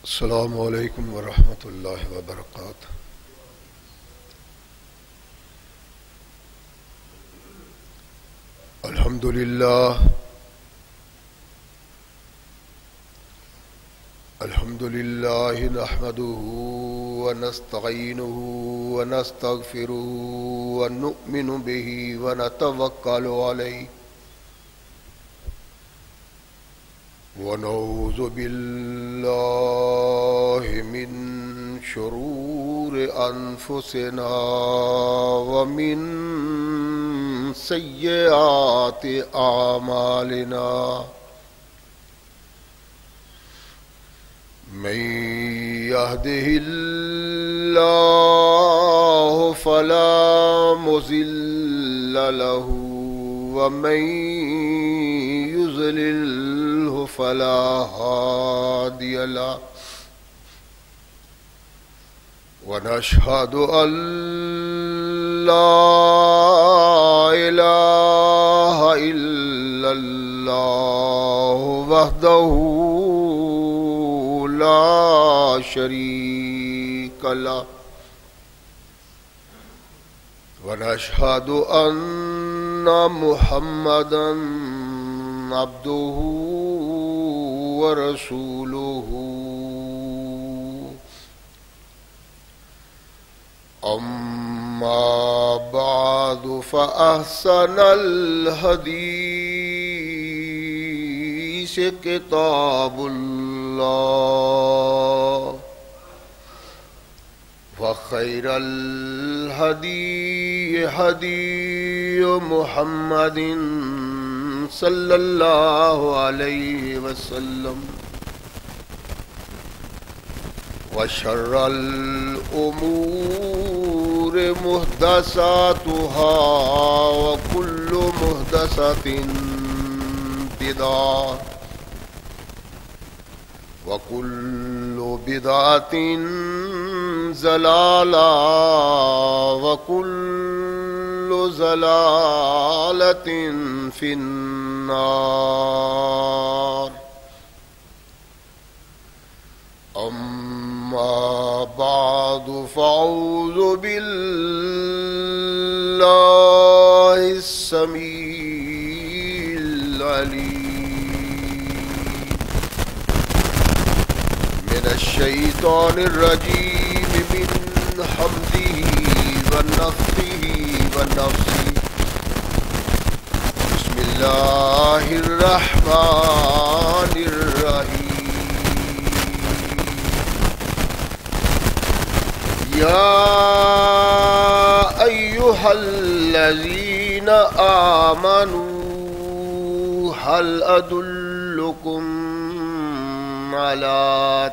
السلام علیکم ورحمۃ اللہ وبرکاتہ۔ الحمد للہ نحمده ونستعینه ونستغفره ونؤمن به ونتوکل علیہ ونعوذ باللہ من شرور انفسنا ومن سیئات اعمالنا من يهده الله فلا مضل له ومن يضلله فلا هادي له ونشهد أن لا إله إلا الله وحده لا شريك له ونشهد أن محمدا عبده ورسوله أما بعد فأحسن الحديث كتاب الله وخير الهدي هدي محمد صلى الله عليه وسلم وشر الأمور محدثاتها وكل محدثة بدعة وكل بدعة ضلالة وكل ضلالة في النار أما بعد فأعوذ بالله السميع العليم من الشيطان الرجيم من حمده ونفخه ونفسه بسم الله الرحمن الرحيم يا أيها الذين آمنوا هل أدلكم على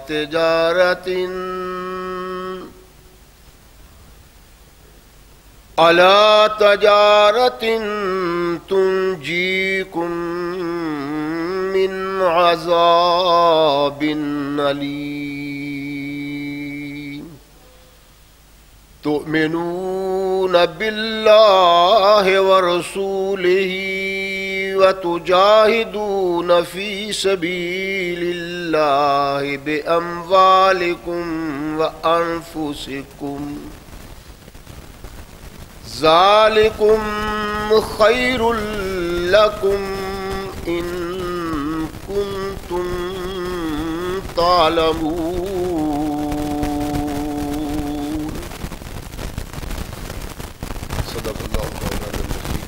تجارة تنجيكم من عذاب أليم تؤمنون بالله ورسوله وتجاهدون في سبيل الله بأموالكم وأنفسكم ذلكم خير لكم إن كنتم تعلمون صدق الله مولانا العظيم۔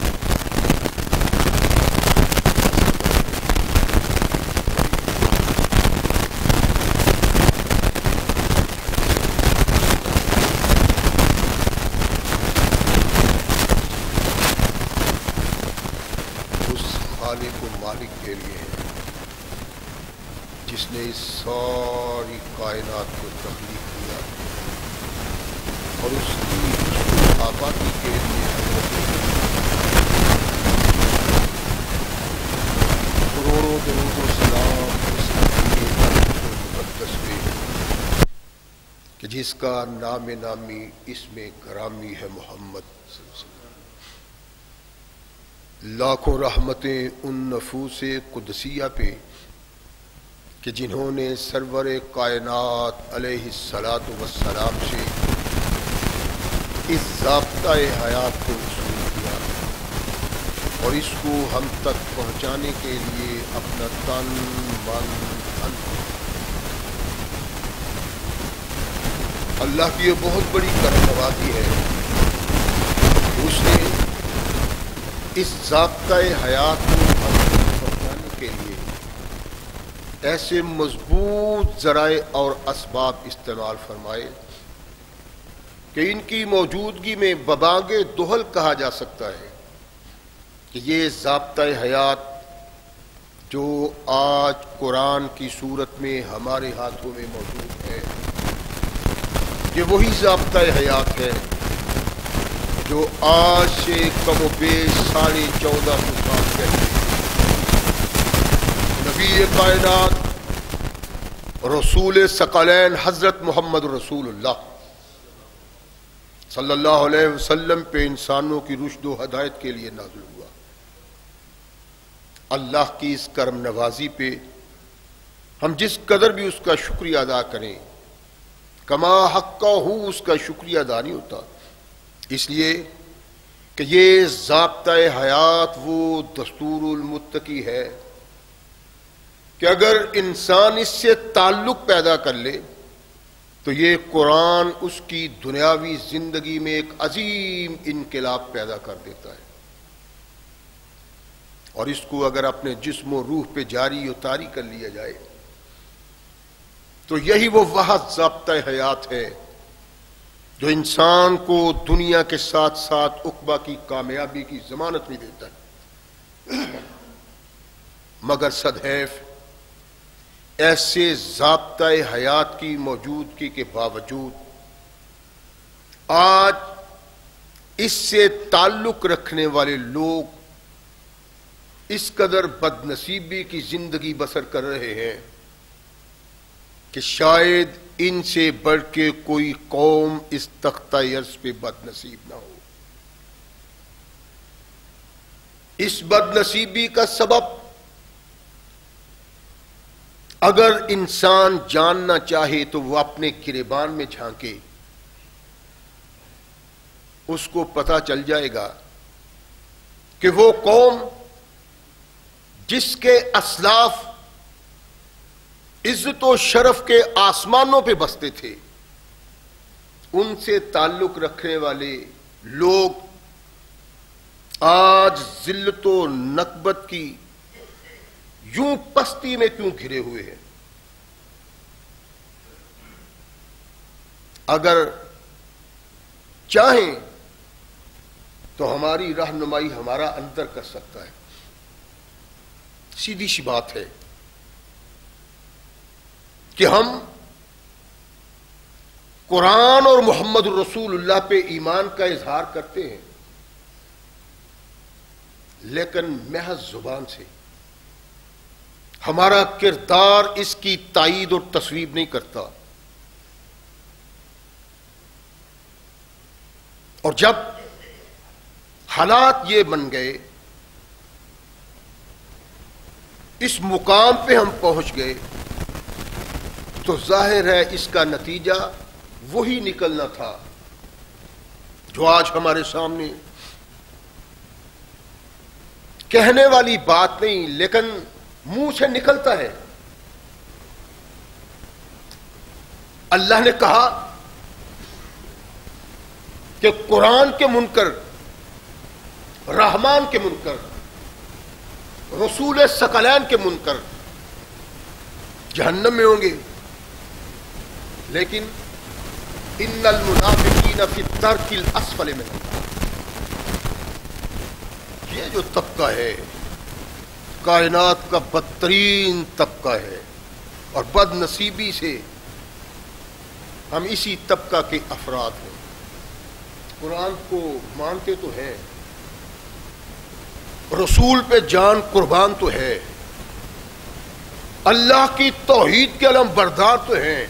اس خالق و مالک کے لیے جس نے اس ساری کائنات کو تخلیق کیا اور اس کی آبادی کے لیے کروڑوں درود و سلام اس مقدس میں کہ جس کا نام نامی اس میں گرامی ہے محمد صلی اللہ علیہ وسلم۔ لاکھوں رحمتیں ان نفوس قدسیہ پہ کہ جنہوں نے سرور کائنات علیہ الصلاۃ والسلام سے اس ضابطۂ حیات کو وصول کیا اور اس کو ہم تک پہنچانے کے لیے اپنا تن من دھن، اللہ کی یہ بہت بڑی کرم نوازی ہے کہ اس نے اس ضابطۂ حیات کو ہم تک پہنچانے کے لیے ایسے مضبوط ذرائع اور اسباب استعمال فرمائے کہ ان کی موجودگی میں ببانگ دہل کہا جا سکتا ہے کہ یہ ضابطۂ حیات جو آج قرآن کی صورت میں ہمارے ہاتھوں میں موجود ہے، یہ وہی ضابطۂ حیات ہے جو آج سے کم و بیش 1450 سال پہلے نبی کائنات رسول ثقلین حضرت محمد رسول اللہ صلی اللہ علیہ وسلم پہ انسانوں کی رشد و ہدایت کے لیے نازل ہوا۔ اللہ کی اس کرم نوازی پہ ہم جس قدر بھی اس کا شکریہ ادا کریں، کما حقہ اس کا شکریہ ادا نہیں ہوتا، اس لیے کہ یہ ضابطۂ حیات وہ دستور المتقی ہے کہ اگر انسان اس سے تعلق پیدا کر لے تو یہ قرآن اس کی دنیاوی زندگی میں ایک عظیم انقلاب پیدا کر دیتا ہے، اور اس کو اگر اپنے جسم و روح پہ جاری و طاری کر لیا جائے تو یہی وہ واحد ضابطۂ حیات ہے جو انسان کو دنیا کے ساتھ ساتھ عقبہ کی کامیابی کی ضمانت بھی دیتا ہے۔ مگر صدحیف ایسے ضابطۂ حیات کی موجودگی کے باوجود آج اس سے تعلق رکھنے والے لوگ اس قدر بد نصیبی کی زندگی بسر کر رہے ہیں کہ شاید ان سے بڑھ کے کوئی قوم اس تختہ ارض پہ بد نصیب نہ ہو۔ اس بد نصیبی کا سبب اگر انسان جاننا چاہے تو وہ اپنے گریبان میں جھانکے، اس کو پتہ چل جائے گا کہ وہ قوم جس کے اسلاف عزت و شرف کے آسمانوں پہ بستے تھے، ان سے تعلق رکھنے والے لوگ آج ذلت و نکبت کی یوں پستی میں کیوں گھرے ہوئے ہیں؟ اگر چاہیں تو ہماری رہنمائی ہمارا اندر کر سکتا ہے، سیدھی سی بات ہے کہ ہم قرآن اور محمد رسول اللہ پہ ایمان کا اظہار کرتے ہیں، لیکن محض زبان سے ہمارا کردار اس کی تائید اور تصویب نہیں کرتا، اور جب حالات یہ بن گئے، اس مقام پہ ہم پہنچ گئے، تو ظاہر ہے اس کا نتیجہ وہی نکلنا تھا جو آج ہمارے سامنے کہنے والی بات نہیں لیکن منہ سے نکلتا ہے۔ اللہ نے کہا کہ قرآن کے منکر، رحمان کے منکر، رسول ثقلین کے منکر جہنم میں ہوں گے، لیکن ان المنافقین فی الدرک الاسفل من النار، یہ جو طبقہ ہے کائنات کا بدترین طبقہ ہے، اور بد نصیبی سے ہم اسی طبقہ کے افراد ہیں۔ قرآن کو مانتے تو ہیں، رسول پہ جان قربان تو ہے، اللہ کی توحید کے علم بردار تو ہیں،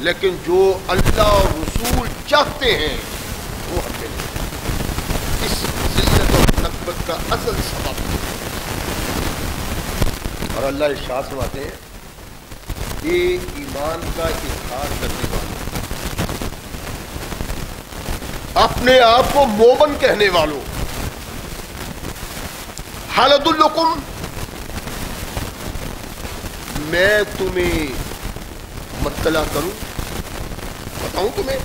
لیکن جو اللہ اور رسول چاہتے ہیں وہ ہم نے نہیں۔ اس ذلت اور نکبت کا اصل سبب، اور اللہ ارشاد فرماتے ہیں یہ ایمان کا اظہار کرنے والوں، اپنے آپ کو مومن کہنے والوں، حل ادلکم، میں تمہیں مطلع کروں، بتاؤں تمہیں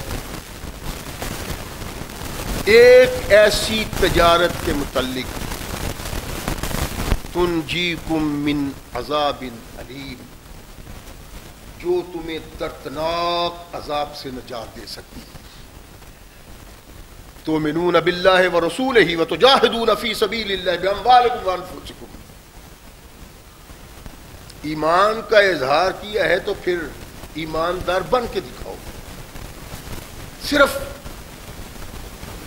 ایک ایسی تجارت کے متعلق تنجیکم من عذاب علیم، جو تمہیں دردناک عذاب سے نجات دے سکتی ہے۔ تؤمنون باللہ ورسولہ وتجاہدون فی سبیل اللہ باموالکم وانفسکم، ایمان کا اظہار کیا ہے تو پھر ایماندار بن کے دکھاؤ۔ صرف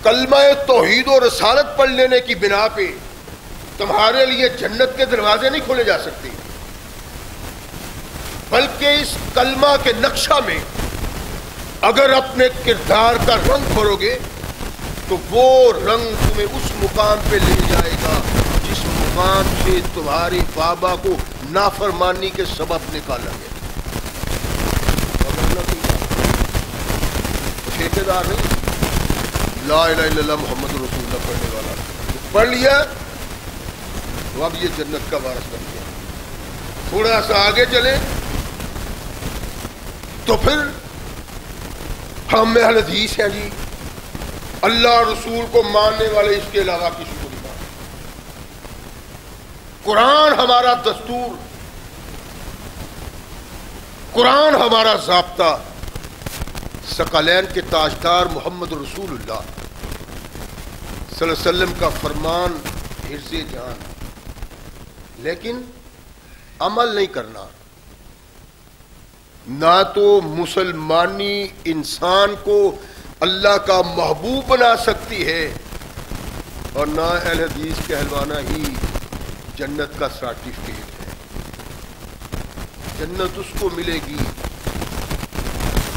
کلمہ توحید و رسالت پڑھ لینے کی بنا پہ تمہارے لیے جنت کے دروازے نہیں کھولے جا سکتے، بلکہ اس کلمہ کے نقشہ میں اگر اپنے کردار کا رنگ بھرو گے تو وہ رنگ تمہیں اس مقام پہ لے جائے گا جس مقام سے تمہاری بابا کو نافرمانی کے سبب نکالا گیا۔ ٹھیکیدار نہیں، لا الہ الا اللہ محمد رسول اللہ پڑھنے والا پڑھ لیا تو اب یہ جنت کا وارث بن گیا۔ تھوڑا سا آگے چلے تو پھر ہم اہل حدیث ہیں جی، اللہ رسول کو ماننے والے اس کے علاوہ کسی کو نہیں مانتے، قرآن ہمارا دستور، قرآن ہمارا ضابطہ، ثقلین کے تاجدار محمد رسول اللہ صلی اللہ علیہ وسلم کا فرمان حرز جان، لیکن عمل نہیں کرنا۔ نہ تو مسلمانی انسان کو اللہ کا محبوب بنا سکتی ہے اور نہ اہل حدیث کہلوانا ہی جنت کا سرٹیفکیٹ ہے۔ جنت اس کو ملے گی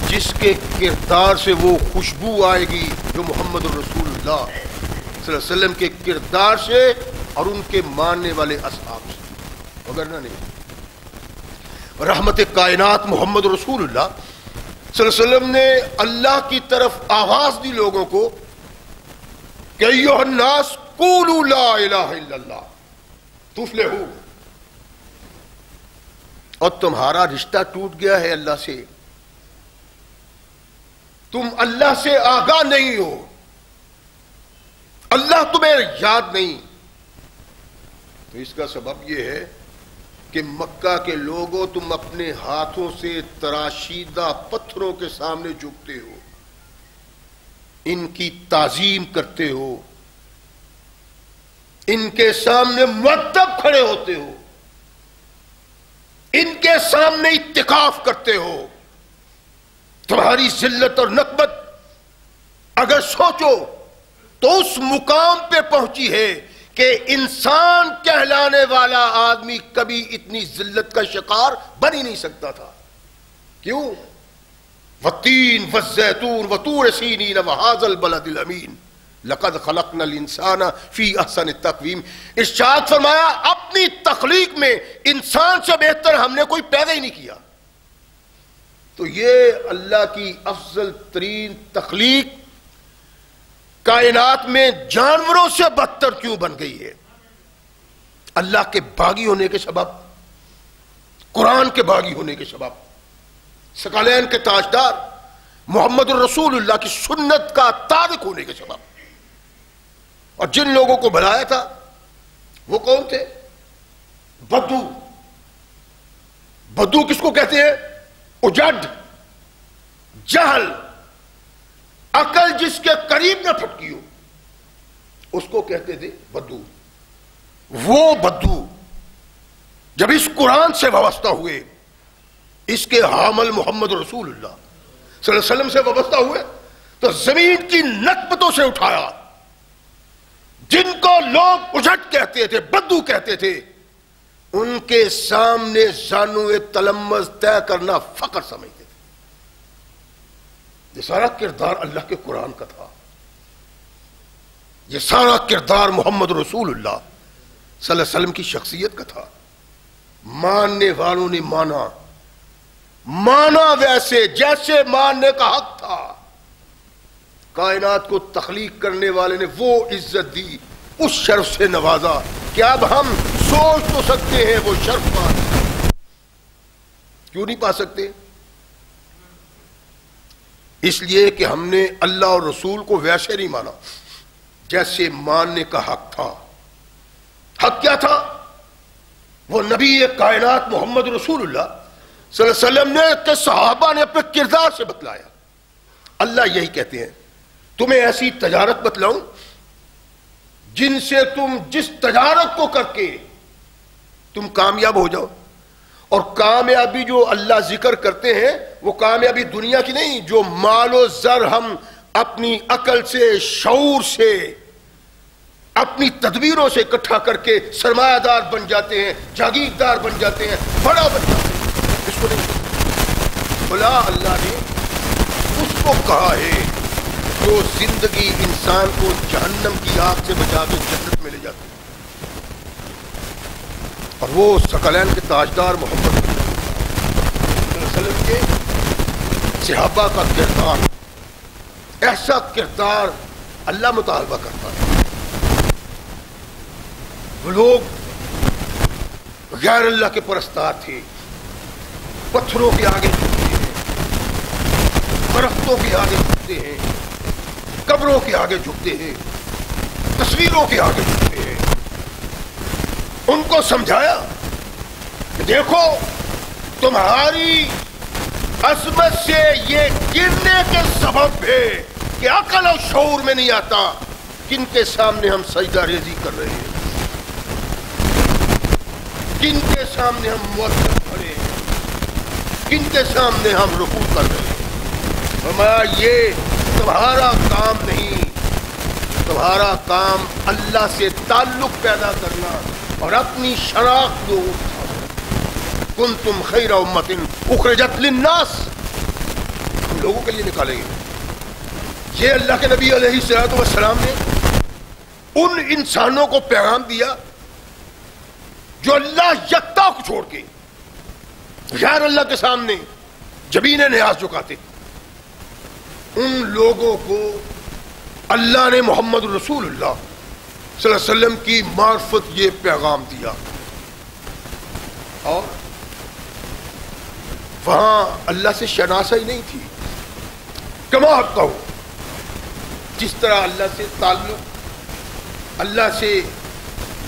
جس کے کردار سے وہ خوشبو آئے گی جو محمد رسول اللہ صلی اللہ علیہ وسلم کے کردار سے اور ان کے ماننے والے اصحاب سے، وگرنہ نہیں۔ رحمت کائنات محمد رسول اللہ صلی اللہ علیہ وسلم نے اللہ کی طرف آواز دی لوگوں کو کہ ایھا الناس قولوا لا الہ الا اللہ تفلحوا، اور تمہارا رشتہ ٹوٹ گیا ہے اللہ سے، تم اللہ سے آگاہ نہیں ہو، اللہ تمہیں یاد نہیں، تو اس کا سبب یہ ہے کہ مکہ کے لوگوں تم اپنے ہاتھوں سے تراشیدہ پتھروں کے سامنے جھکتے ہو، ان کی تعظیم کرتے ہو، ان کے سامنے مؤدب کھڑے ہوتے ہو، ان کے سامنے اتقاف کرتے ہو۔ تمہاری ذلت اور نکبت اگر سوچو تو اس مقام پہ پہنچی ہے کہ انسان کہلانے والا آدمی کبھی اتنی ذلت کا شکار بن ہی نہیں سکتا تھا۔ کیوں؟ والتین والزیتون وطور سینین وہذا البلد الامین لقد خلقنا الانسان فی احسن تقویم۔ ارشاد فرمایا اپنی تخلیق میں انسان سے بہتر ہم نے کوئی پیدا ہی نہیں کیا۔ تو یہ اللہ کی افضل ترین تخلیق کائنات میں جانوروں سے بدتر کیوں بن گئی ہے؟ اللہ کے باغی ہونے کے سبب، قرآن کے باغی ہونے کے سبب، ثقلین کے تاجدار محمد الرسول اللہ کی سنت کا تارک ہونے کے سبب۔ اور جن لوگوں کو بلایا تھا وہ کون تھے؟ بدو۔ بدو کس کو کہتے ہیں؟ اجڈ، جہل، عقل جس کے قریب نہ پھٹکی ہو، اس کو کہتے تھے بدو۔ وہ بدو جب اس قرآن سے وابستہ ہوئے، اس کے حامل محمد رسول اللہ صلی اللہ علیہ وسلم سے وابستہ ہوئے، تو زمین کی نکبتوں سے اٹھایا۔ جن کو لوگ اجٹ کہتے تھے، بدو کہتے تھے، ان کے سامنے زانو تلمذ طے کرنا فخر سمجھتے تھے۔ یہ سارا کردار اللہ کے قرآن کا تھا، یہ سارا کردار محمد رسول اللہ صلی اللہ علیہ وسلم کی شخصیت کا تھا۔ ماننے والوں نے مانا، مانا ویسے جیسے ماننے کا حق تھا. کائنات کو تخلیق کرنے والے نے وہ عزت دی، اس شرف سے نوازا کہ اب ہم سوچ تو سکتے ہیں وہ شرف پا. کیوں نہیں پا سکتے؟ اس لیے کہ ہم نے اللہ اور رسول کو ویسے نہیں مانا جیسے ماننے کا حق تھا. حق کیا تھا؟ وہ نبی کائنات محمد رسول اللہ صلی اللہ علیہ وسلم نے کہ صحابہ نے اپنے کردار سے بتلایا. اللہ یہی کہتے ہیں تمہیں ایسی تجارت بتلاؤں جن سے تم جس تجارت کو کر کے تم کامیاب ہو جاؤ. اور کامیابی جو اللہ ذکر کرتے ہیں وہ کامیابی دنیا کی نہیں، جو مال و زر ہم اپنی عقل سے، شعور سے، اپنی تدبیروں سے اکٹھا کر کے سرمایہ دار بن جاتے ہیں، جاگیردار بن جاتے ہیں، بڑا بن جاتے ہیں. اس کو نہیں بلا اللہ نے اس کو کہا ہے جو زندگی انسان کو جہنم کی آگ سے بچا کے جنت میں لے جاتی ہے. اور وہ ثقلین کے تاجدار محمد صلی اللہ علیہ وسلم کے صحابہ کا کردار، ایسا کردار اللہ مطالبہ کرتا ہے. وہ لوگ غیر اللہ کے پرستار تھے، پتھروں کے آگے جھکتے ہیں، درختوں کے آگے جھکتے ہیں، قبروں کے آگے جھکتے ہیں، تصویروں کے آگے جھکتے ہیں. ان کو سمجھایا کہ دیکھو تمہاری عظمت سے یہ گرنے کے سبب ہے کہ عقل اور شعور میں نہیں آتا کن کے سامنے ہم سجدہ ریزی کر رہے ہیں، کن کے سامنے ہم مؤذن کھڑے ہیں، کن کے سامنے ہم رکوع کر رہے ہیں. فرمایا یہ تمہارا کام نہیں، تمہارا کام اللہ سے تعلق پیدا کرنا اور اپنی شناخت کو کنتم خیر امت اخرجت للناس، ہم لوگوں کے لیے نکالے گئے. یہ اللہ کے نبی علیہ الصلوۃ والسلام نے ان انسانوں کو پیغام دیا جو اللہ یکتا کو چھوڑ کے غیر اللہ کے سامنے جبین نیاز جھکاتے تھے. ان لوگوں کو اللہ نے محمد رسول اللہ صلی اللہ علیہ وسلم کی معرفت یہ پیغام دیا. اور وہاں اللہ سے شناسائی نہیں تھی کما حق ہو، جس طرح اللہ سے تعلق، اللہ سے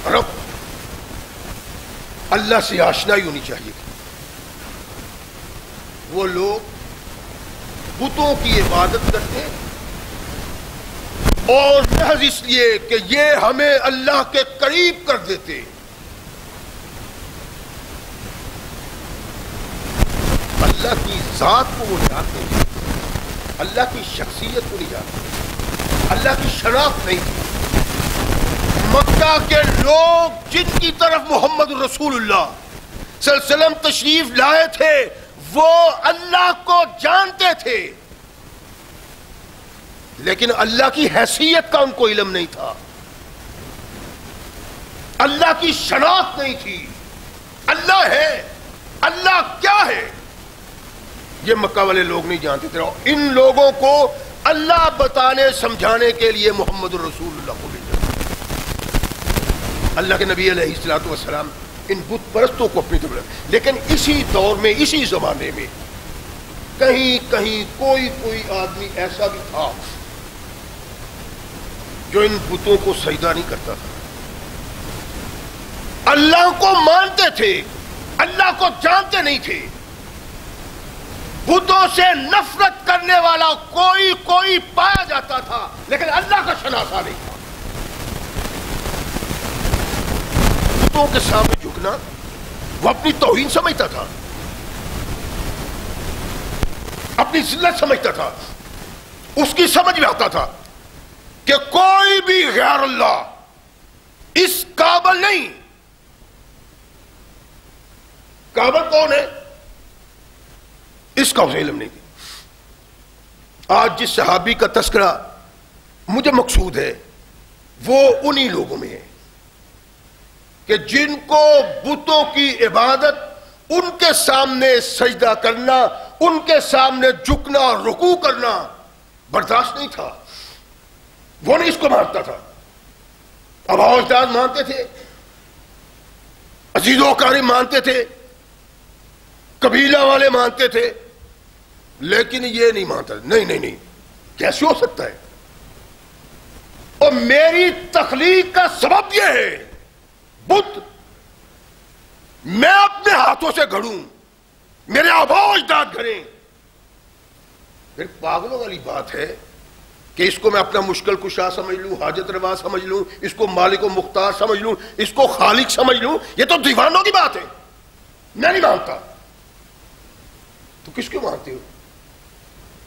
رب، اللہ سے آشنائی ہونی چاہیے تھی. وہ لوگ بتوں کی عبادت کرتے اور محض اس لیے کہ یہ ہمیں اللہ کے قریب کر دیتے. اللہ کی ذات کو وہ جانتے ہیں، اللہ کی شخصیت کو نہیں جانتے، اللہ کی شناخت نہیں تھی. مکہ کے لوگ جن کی طرف محمد رسول اللہ صلی اللہ علیہ وسلم تشریف لائے تھے وہ اللہ کو جانتے تھے، لیکن اللہ کی حیثیت کا ان کو علم نہیں تھا، اللہ کی شناخت نہیں تھی. اللہ ہے، اللہ کیا ہے، یہ مکہ والے لوگ نہیں جانتے تھے. اور ان لوگوں کو اللہ بتانے سمجھانے کے لیے محمد رسول اللہ کو بھیجا. اللہ کے نبی علیہ الصلوۃ والسلام ان بت پرستوں کو اپنی طرف، لیکن اسی دور میں، اسی زمانے میں کہیں کہیں کوئی آدمی ایسا بھی تھا جو ان بتوں کو سجدہ نہیں کرتا تھا. اللہ کو مانتے تھے، اللہ کو جانتے نہیں تھے. بتوں سے نفرت کرنے والا کوئی پایا جاتا تھا لیکن اللہ کا شناسا نہیں تھا. بتوں کے سامنے جھکنا وہ اپنی توہین سمجھتا تھا، اپنی ذلت سمجھتا تھا. اس کی سمجھ میں آتا تھا کہ کوئی بھی غیر اللہ اس قابل نہیں. قابل کون ہے اس کا اسے علم نہیں تھی. آج جس صحابی کا تذکرہ مجھے مقصود ہے وہ انہی لوگوں میں ہے کہ جن کو بتوں کی عبادت ان کے سامنے سجدہ کرنا، ان کے سامنے جھکنا، رکوع کرنا برداشت نہیں تھا. وہ نہیں اس کو مانتا تھا. اب اجداد مانتے تھے، عزیز و اقارب مانتے تھے، قبیلہ والے مانتے تھے، لیکن یہ نہیں مانتا. نہیں کیسے ہو سکتا ہے؟ اور میری تخلیق کا سبب یہ ہے بت میں اپنے ہاتھوں سے گھڑوں، میرے آبا و اجداد گھڑیں. پھر پاگلوں والی بات ہے کہ اس کو میں اپنا مشکل کشا سمجھ لوں، حاجت روا سمجھ لوں، اس کو مالک و مختار سمجھ لوں، اس کو خالق سمجھ لوں. یہ تو دیوانوں کی بات ہے. میں نہیں مانتا. تو کس کو مانتے ہو؟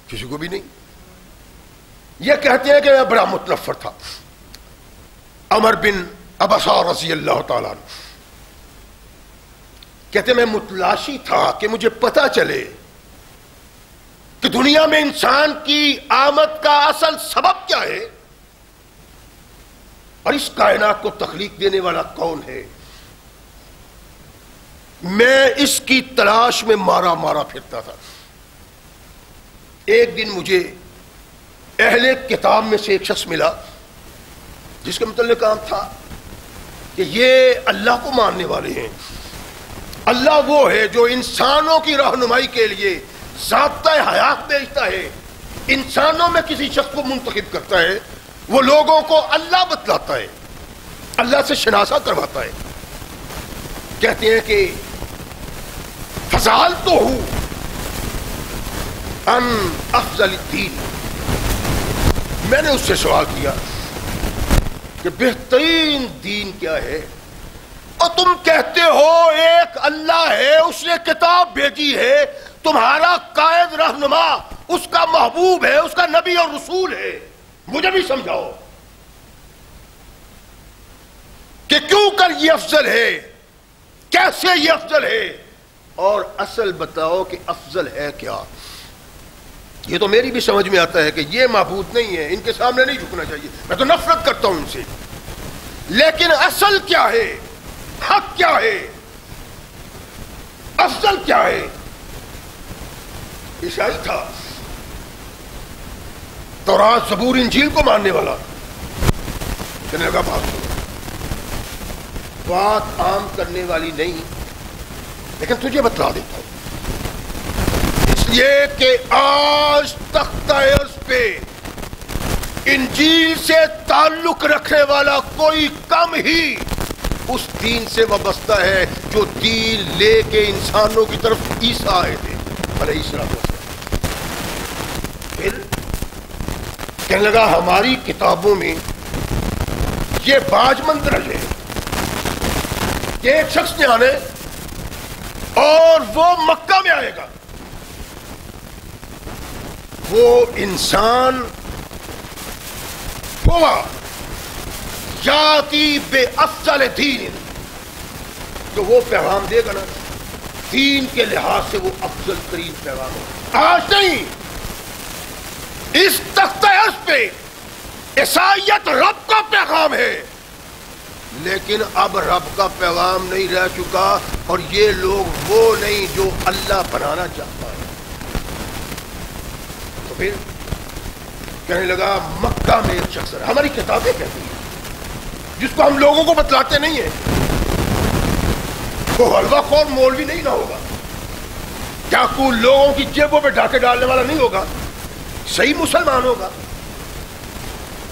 کسی کو بھی نہیں. یہ کہتے ہیں کہ میں بڑا متنفر تھا. عمر بن ابسا رضی اللہ تعالیٰ عنہ کہتے میں متلاشی تھا کہ مجھے پتا چلے کہ دنیا میں انسان کی آمد کا اصل سبب کیا ہے اور اس کائنات کو تخلیق دینے والا کون ہے. میں اس کی تلاش میں مارا پھرتا تھا. ایک دن مجھے اہل کتاب میں سے ایک شخص ملا جس کے متعلق کام تھا کہ یہ اللہ کو ماننے والے ہیں. اللہ وہ ہے جو انسانوں کی رہنمائی کے لیے ضابطہ حیات بھیجتا ہے، انسانوں میں کسی شخص کو منتخب کرتا ہے، وہ لوگوں کو اللہ بتلاتا ہے، اللہ سے شناسہ کرواتا ہے. کہتے ہیں کہ فضال تو ہوں ان افضل الدین. میں نے اس سے سوال کیا کہ بہترین دین کیا ہے؟ اور تم کہتے ہو ایک اللہ ہے، اس نے کتاب بھیجی ہے، تمہارا قائد رہنما اس کا محبوب ہے، اس کا نبی اور رسول ہے. مجھے بھی سمجھاؤ کہ کیوں کر یہ افضل ہے، کیسے یہ افضل ہے، اور اصل بتاؤ کہ افضل ہے کیا. یہ تو میری بھی سمجھ میں آتا ہے کہ یہ معبود نہیں ہے، ان کے سامنے نہیں جھکنا چاہیے، میں تو نفرت کرتا ہوں ان سے. لیکن اصل کیا ہے، حق کیا ہے، افضل کیا ہے؟ عیسائی تھا، تورات زبور انجیل کو ماننے والا. کہنے لگا بات عام کرنے والی نہیں، لیکن تجھے بتلا دیتا ہوں. اس لیے کہ آج تختہ عرض پہ انجیل سے تعلق رکھنے والا کوئی کم ہی اس دین سے وابستہ ہے جو دین لے کے انسانوں کی طرف عیسیٰ آئے تھے علیہ السلام. پھر کہنے لگا ہماری کتابوں میں یہ باج مندرج ہے کہ ایک شخص نے آنے اور وہ مکہ میں آئے گا، وہ انسان ہوا یاتی بے افضل دین، تو وہ پیغام دے گا نا دین کے لحاظ سے وہ افضل ترین پیغام ہوگا. آج نہیں، اس تختہ عرض پہ عیسائیت رب کا پیغام ہے، لیکن اب رب کا پیغام نہیں رہ چکا، اور یہ لوگ وہ نہیں جو اللہ بنانا چاہتا ہے. تو پھر کہنے لگا مکہ میں ایک شخص ہے، ہماری کتابیں کہتی ہیں، جس کو ہم لوگوں کو بتلاتے نہیں ہیں. وہ حلوہ خور مولوی نہیں نہ ہوگا، ڈاکو لوگوں کی جیبوں پہ ڈاکے ڈالنے والا نہیں ہوگا، صحیح مسلمان ہوگا.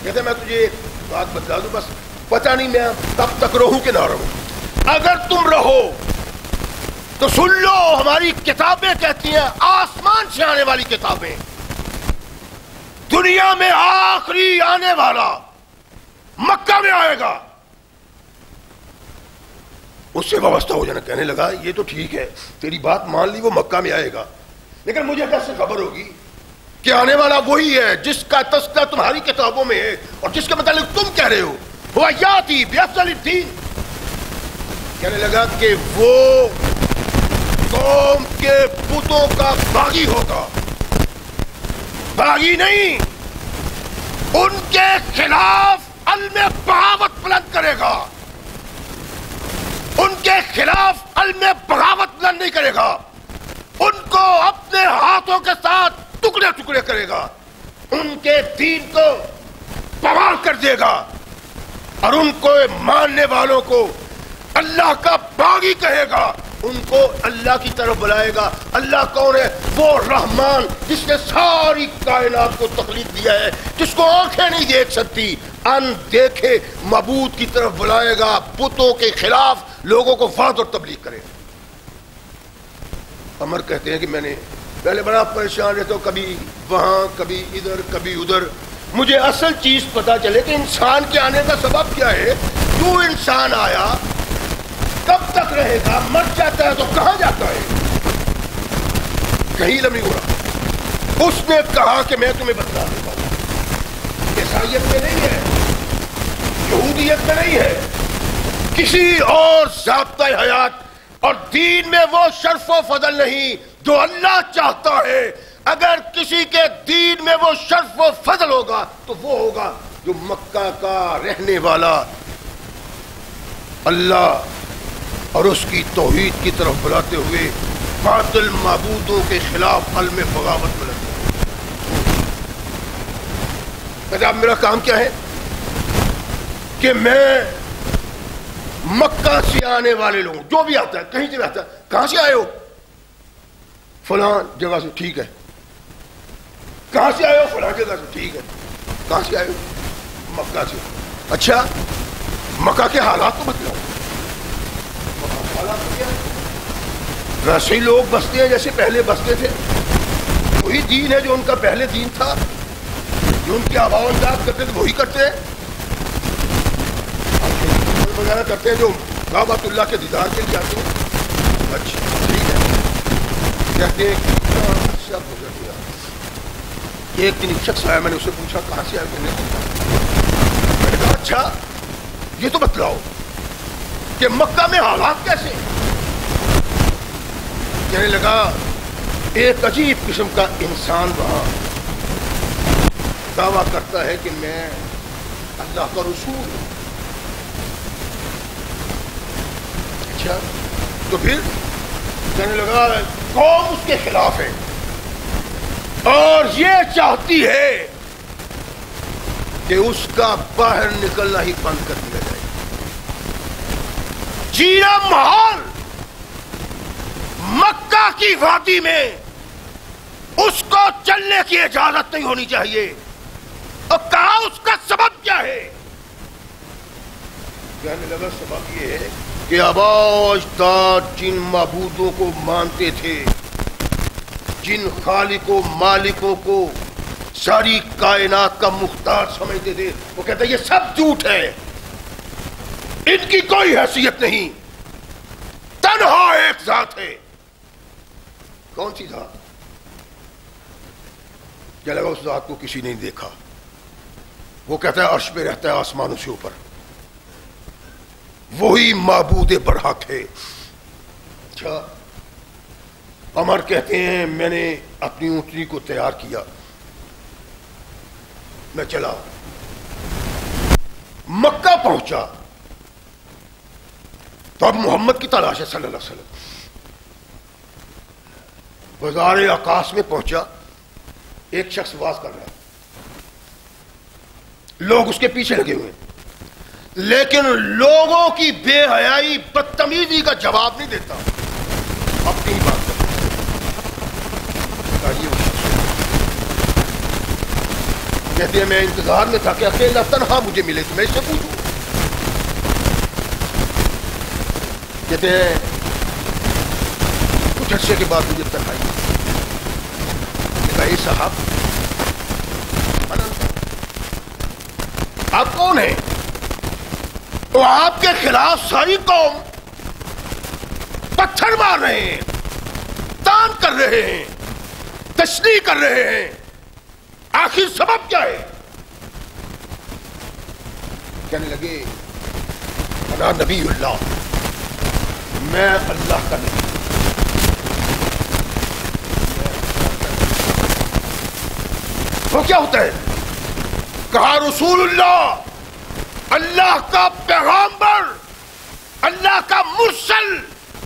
کہتے میں تجھے ایک بات بتلا دوں، بس پتہ نہیں میں تب تک رہوں کہ نہ رہوں. اگر تم رہو تو سن لو، ہماری کتابیں کہتی ہیں، آسمان سے آنے والی کتابیں، دنیا میں آخری آنے والا مکہ میں آئے گا، اس سے وابستہ ہو جانا. کہنے لگا یہ تو ٹھیک ہے، تیری بات مان لی، وہ مکہ میں آئے گا، لیکن مجھے کیسے خبر ہوگی کہ آنے والا وہی ہے جس کا تذکرہ تمہاری کتابوں میں ہے اور جس کے متعلق تم کہہ رہے ہو وہ یاتی بافضل الدین. کہنے لگا کہ وہ قوم کے بتوں کا باغی ہوگا، باغی نہیں، ان کے خلاف علم بغاوت بلند کرے گا، ان کے خلاف علم بغاوت بلند نہیں کرے گا، ان کو اپنے ہاتھوں کے ساتھ ٹکڑے ٹکڑے کرے گا، ان کے دین کو پوار کر دے گا، اور ان کو ماننے والوں کو اللہ کا باغی کہے گا، ان کو اللہ کی طرف بلائے گا۔ اللہ کون ہے؟ وہ رحمان جس نے ساری کائنات کو تخلیق دیا ہے، جس کو آنکھیں نہیں دیکھ سکتی، ان دیکھے معبود کی طرف بلائے گا، بتوں کے خلاف لوگوں کو وعظ اور تبلیغ کرے گا۔ عمر کہتے ہیں کہ میں نے پہلے بڑا پریشان رہتا ہوں، کبھی وہاں کبھی ادھر کبھی ادھر، مجھے اصل چیز پتا چلے کہ انسان کے آنے کا سبب کیا ہے، کیوں انسان آیا، کب تک رہے گا، مر جاتا ہے تو کہاں جاتا ہے، کہیں علم نہیں ہو رہا۔ اس نے کہا کہ میں تمہیں بتلا دیتا ہوں، عیسائیت میں نہیں ہے، یہودیت میں نہیں ہے، کسی اور ضابطہ حیات اور دین میں وہ شرف و فضل نہیں جو اللہ چاہتا ہے۔ اگر کسی کے دین میں وہ شرف و فضل ہوگا تو وہ ہوگا جو مکہ کا رہنے والا اللہ اور اس کی توحید کی طرف بلاتے ہوئے باطل معبودوں کے خلاف علم بغاوت میں لگتا ہے۔ اب میرا کام کیا ہے کہ میں مکہ سے آنے والے لوگ، جو بھی آتا ہے کہیں سے بھی آتا ہے، کہاں سے آئے ہو؟ فلاں جگہ سے۔ ٹھیک ہے، کہاں سے آئے ہو؟ فلاں جگہ سے۔ ٹھیک ہے، کہاں سے آئے ہو؟ مکہ سے۔ اچھا، مکہ کے حالات تو بتلاؤ، حالات کیا؟ ویسے ہی لوگ بستے ہیں جیسے پہلے بستے تھے، وہی دین ہے جو ان کا پہلے دین تھا، جو ان کے آباء و اجداد کرتے تھے وہی کرتے ہیں، وغیرہ کرتے ہیں جو کعبۃ اللہ کے دیدار کے لیے آتے ہیں۔ اچھا ٹھیک ہے، کہتے ہیں ایک دن ایک شخص آیا، میں نے اسے پوچھا کہاں سے آیا، میں نے کہا اچھا یہ تو بتلاؤ کہ مکہ میں حالات کیسے؟ کہنے لگا ایک عجیب قسم کا انسان وہاں دعویٰ کرتا ہے کہ میں اللہ کا رسول ہوں۔ اچھا تو پھر کہنے لگا قوم اس کے خلاف ہے اور یہ چاہتی ہے کہ اس کا باہر نکلنا ہی بند کر دیا جائے، جینا محال مکہ کی وادی میں اس کو چلنے کی اجازت نہیں ہونی چاہیے۔ اور کہا اس کا سبب کیا ہے؟ کہنے لگا سبب یہ ہے کہ آباء و اجداد جن معبودوں کو مانتے تھے، جن خالقوں مالکوں کو ساری کائنات کا مختار سمجھتے تھے، وہ کہتے ہیں یہ سب جھوٹ ہے، ان کی کوئی حیثیت نہیں، تنہا ایک ذات ہے۔ کون سی ذات؟ کیا لگا اس ذات کو کسی نے نہیں دیکھا، وہ کہتا ہے عرش پہ رہتا ہے آسمانوں سے اوپر، وہی معبود برحق ہے۔ اچھا، عمر کہتے ہیں میں نے اپنی اونٹنی کو تیار کیا، میں چلا، مکہ پہنچا تو اب محمد کی تلاش ہے صلی اللہ علیہ وسلم۔ بازار آکاش میں پہنچا، ایک شخص واز کر رہا ہے، لوگ اس کے پیچھے لگے ہوئے، لیکن لوگوں کی بے حیائی بدتمیزی کا جواب نہیں دیتا، اپنی ہی بات کرتا۔ کہتے ہیں میں انتظار میں تھا کہ اکیلا تنہا مجھے ملے تو میں اس سے پوچھوں۔ کہتے ہیں کچھ عرصے کے بعد مجھے تنہائی کہ صاحب آپ کون ہیں؟ تو آپ کے خلاف ساری قوم پتھر مار رہے ہیں، تان کر رہے ہیں، تشریح کر رہے ہیں، آخر سبب کیا ہے؟ کہنے لگے انا نبی اللہ، میں اللہ کا نبی۔ وہ کیا ہوتا ہے؟ کہا رسول اللہ، اللہ کا پیغامبر، اللہ کا مرسل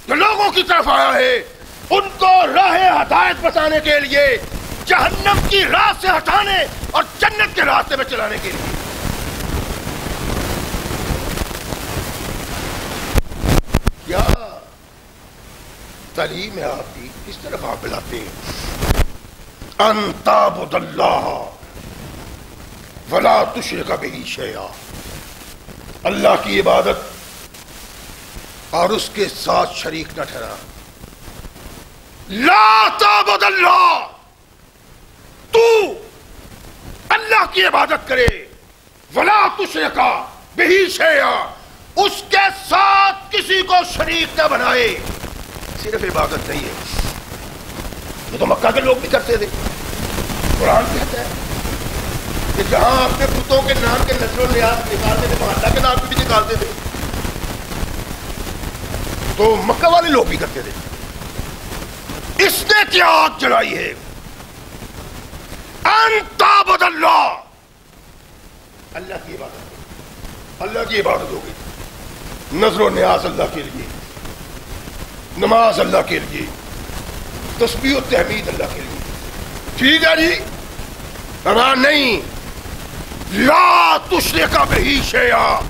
جو لوگوں کی طرف آیا ہے ان کو راہ ہدایت بتانے کے لیے، جہنم کی راہ سے ہٹانے اور جنت کے راستے میں چلانے کے لیے۔ کیا تعلیم ہے آپ کی، کس طرف آپ بلاتے ہیں؟ ان تعبد اللہ ولا تشرک بہ شیئا، اللہ کی عبادت اور اس کے ساتھ شریک نہ ٹھہرا۔ لا تعبد اللہ، تو اللہ کی عبادت کرے، ولا تشرک بہ شیئا، اس کے ساتھ کسی کو شریک نہ بنائے۔ صرف عبادت نہیں ہے، یہ تو مکہ کے لوگ بھی کرتے تھے۔ قرآن کہتا ہے کہ جہاں اپنے بتوں کے نام کے نظر و نیاز نکالتے تھے وہاں اللہ کے نام بھی نکالتے تھے، تو مکہ والے لوگ بھی کرتے تھے۔ اس نے کیا آگ جلائی ہے؟ ان تعبد اللہ، اللہ کی عبادت، اللہ کی عبادت ہو گئی، نظر و نیاز اللہ کے لیے، نماز اللہ کے لیے، تسبیح و تحمید اللہ کے لیے۔ ٹھیک ہے جی، نہیں، لا تشرک بہ شیئا،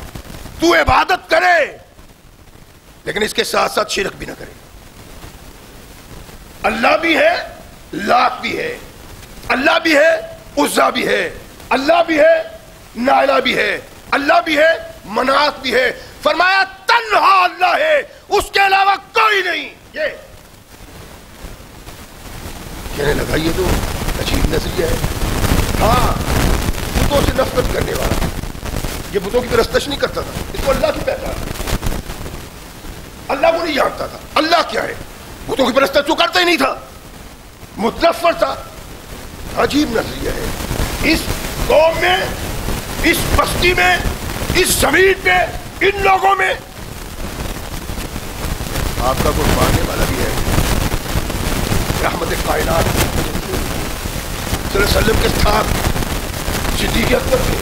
تو عبادت کرے لیکن اس کے ساتھ ساتھ شرک بھی نہ کرے۔ اللہ بھی ہے، لات بھی ہے، اللہ بھی ہے، عزا بھی ہے، اللہ بھی ہے، نائلہ بھی ہے، اللہ بھی ہے، منات بھی ہے۔ فرمایا تنہا اللہ ہے، اس کے علاوہ کوئی نہیں۔ یہ کہنے لگا یہ تو عجیب نظریہ ہے۔ ہاں، بتوں سے نفرت کرنے والا، یہ بتوں کی پرستش نہیں کرتا تھا، اس کو اللہ کی پہچان، اللہ کو نہیں جانتا تھا اللہ کیا ہے، بتوں کی پرستش تو کرتا ہی نہیں تھا، متنفر تھا۔ عجیب نظریہ ہے۔ اس قوم میں، اس بستی میں، اس زمین پہ، ان لوگوں میں آپ کا کوئی ماننے والا بھی ہے؟ رحمت کائنات صلی اللہ علیہ وسلم کے ساتھ صدیق اکبر تھے،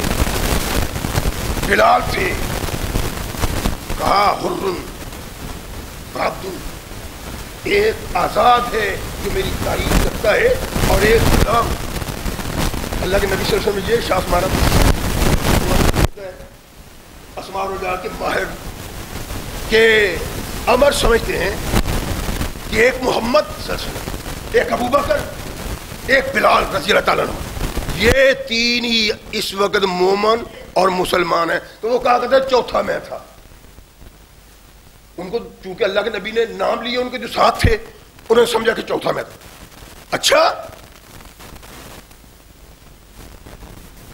بلال تھے، کہا حر عبد، ایک آزاد ہے جو میری تعریف کرتا ہے اور ایک غلام۔ اللہ کے نبی صلی اللہ علیہ وسلم نے یہ شاخ مارا، اسماء الرجال کے ماہر کہ امر سمجھتے ہیں کہ ایک محمد صلی اللہ علیہ وسلم، ایک ابو بکر، ایک بلال رضی اللہ تعالیٰ عنہ، یہ تین ہی اس وقت مومن اور مسلمان ہیں۔ تو وہ کہا کرتے چوتھا میں تھا۔ ان کو چونکہ اللہ کے نبی نے نام لیے، ان کے جو ساتھ تھے انہوں نے سمجھا کہ چوتھا میں تھا۔ اچھا،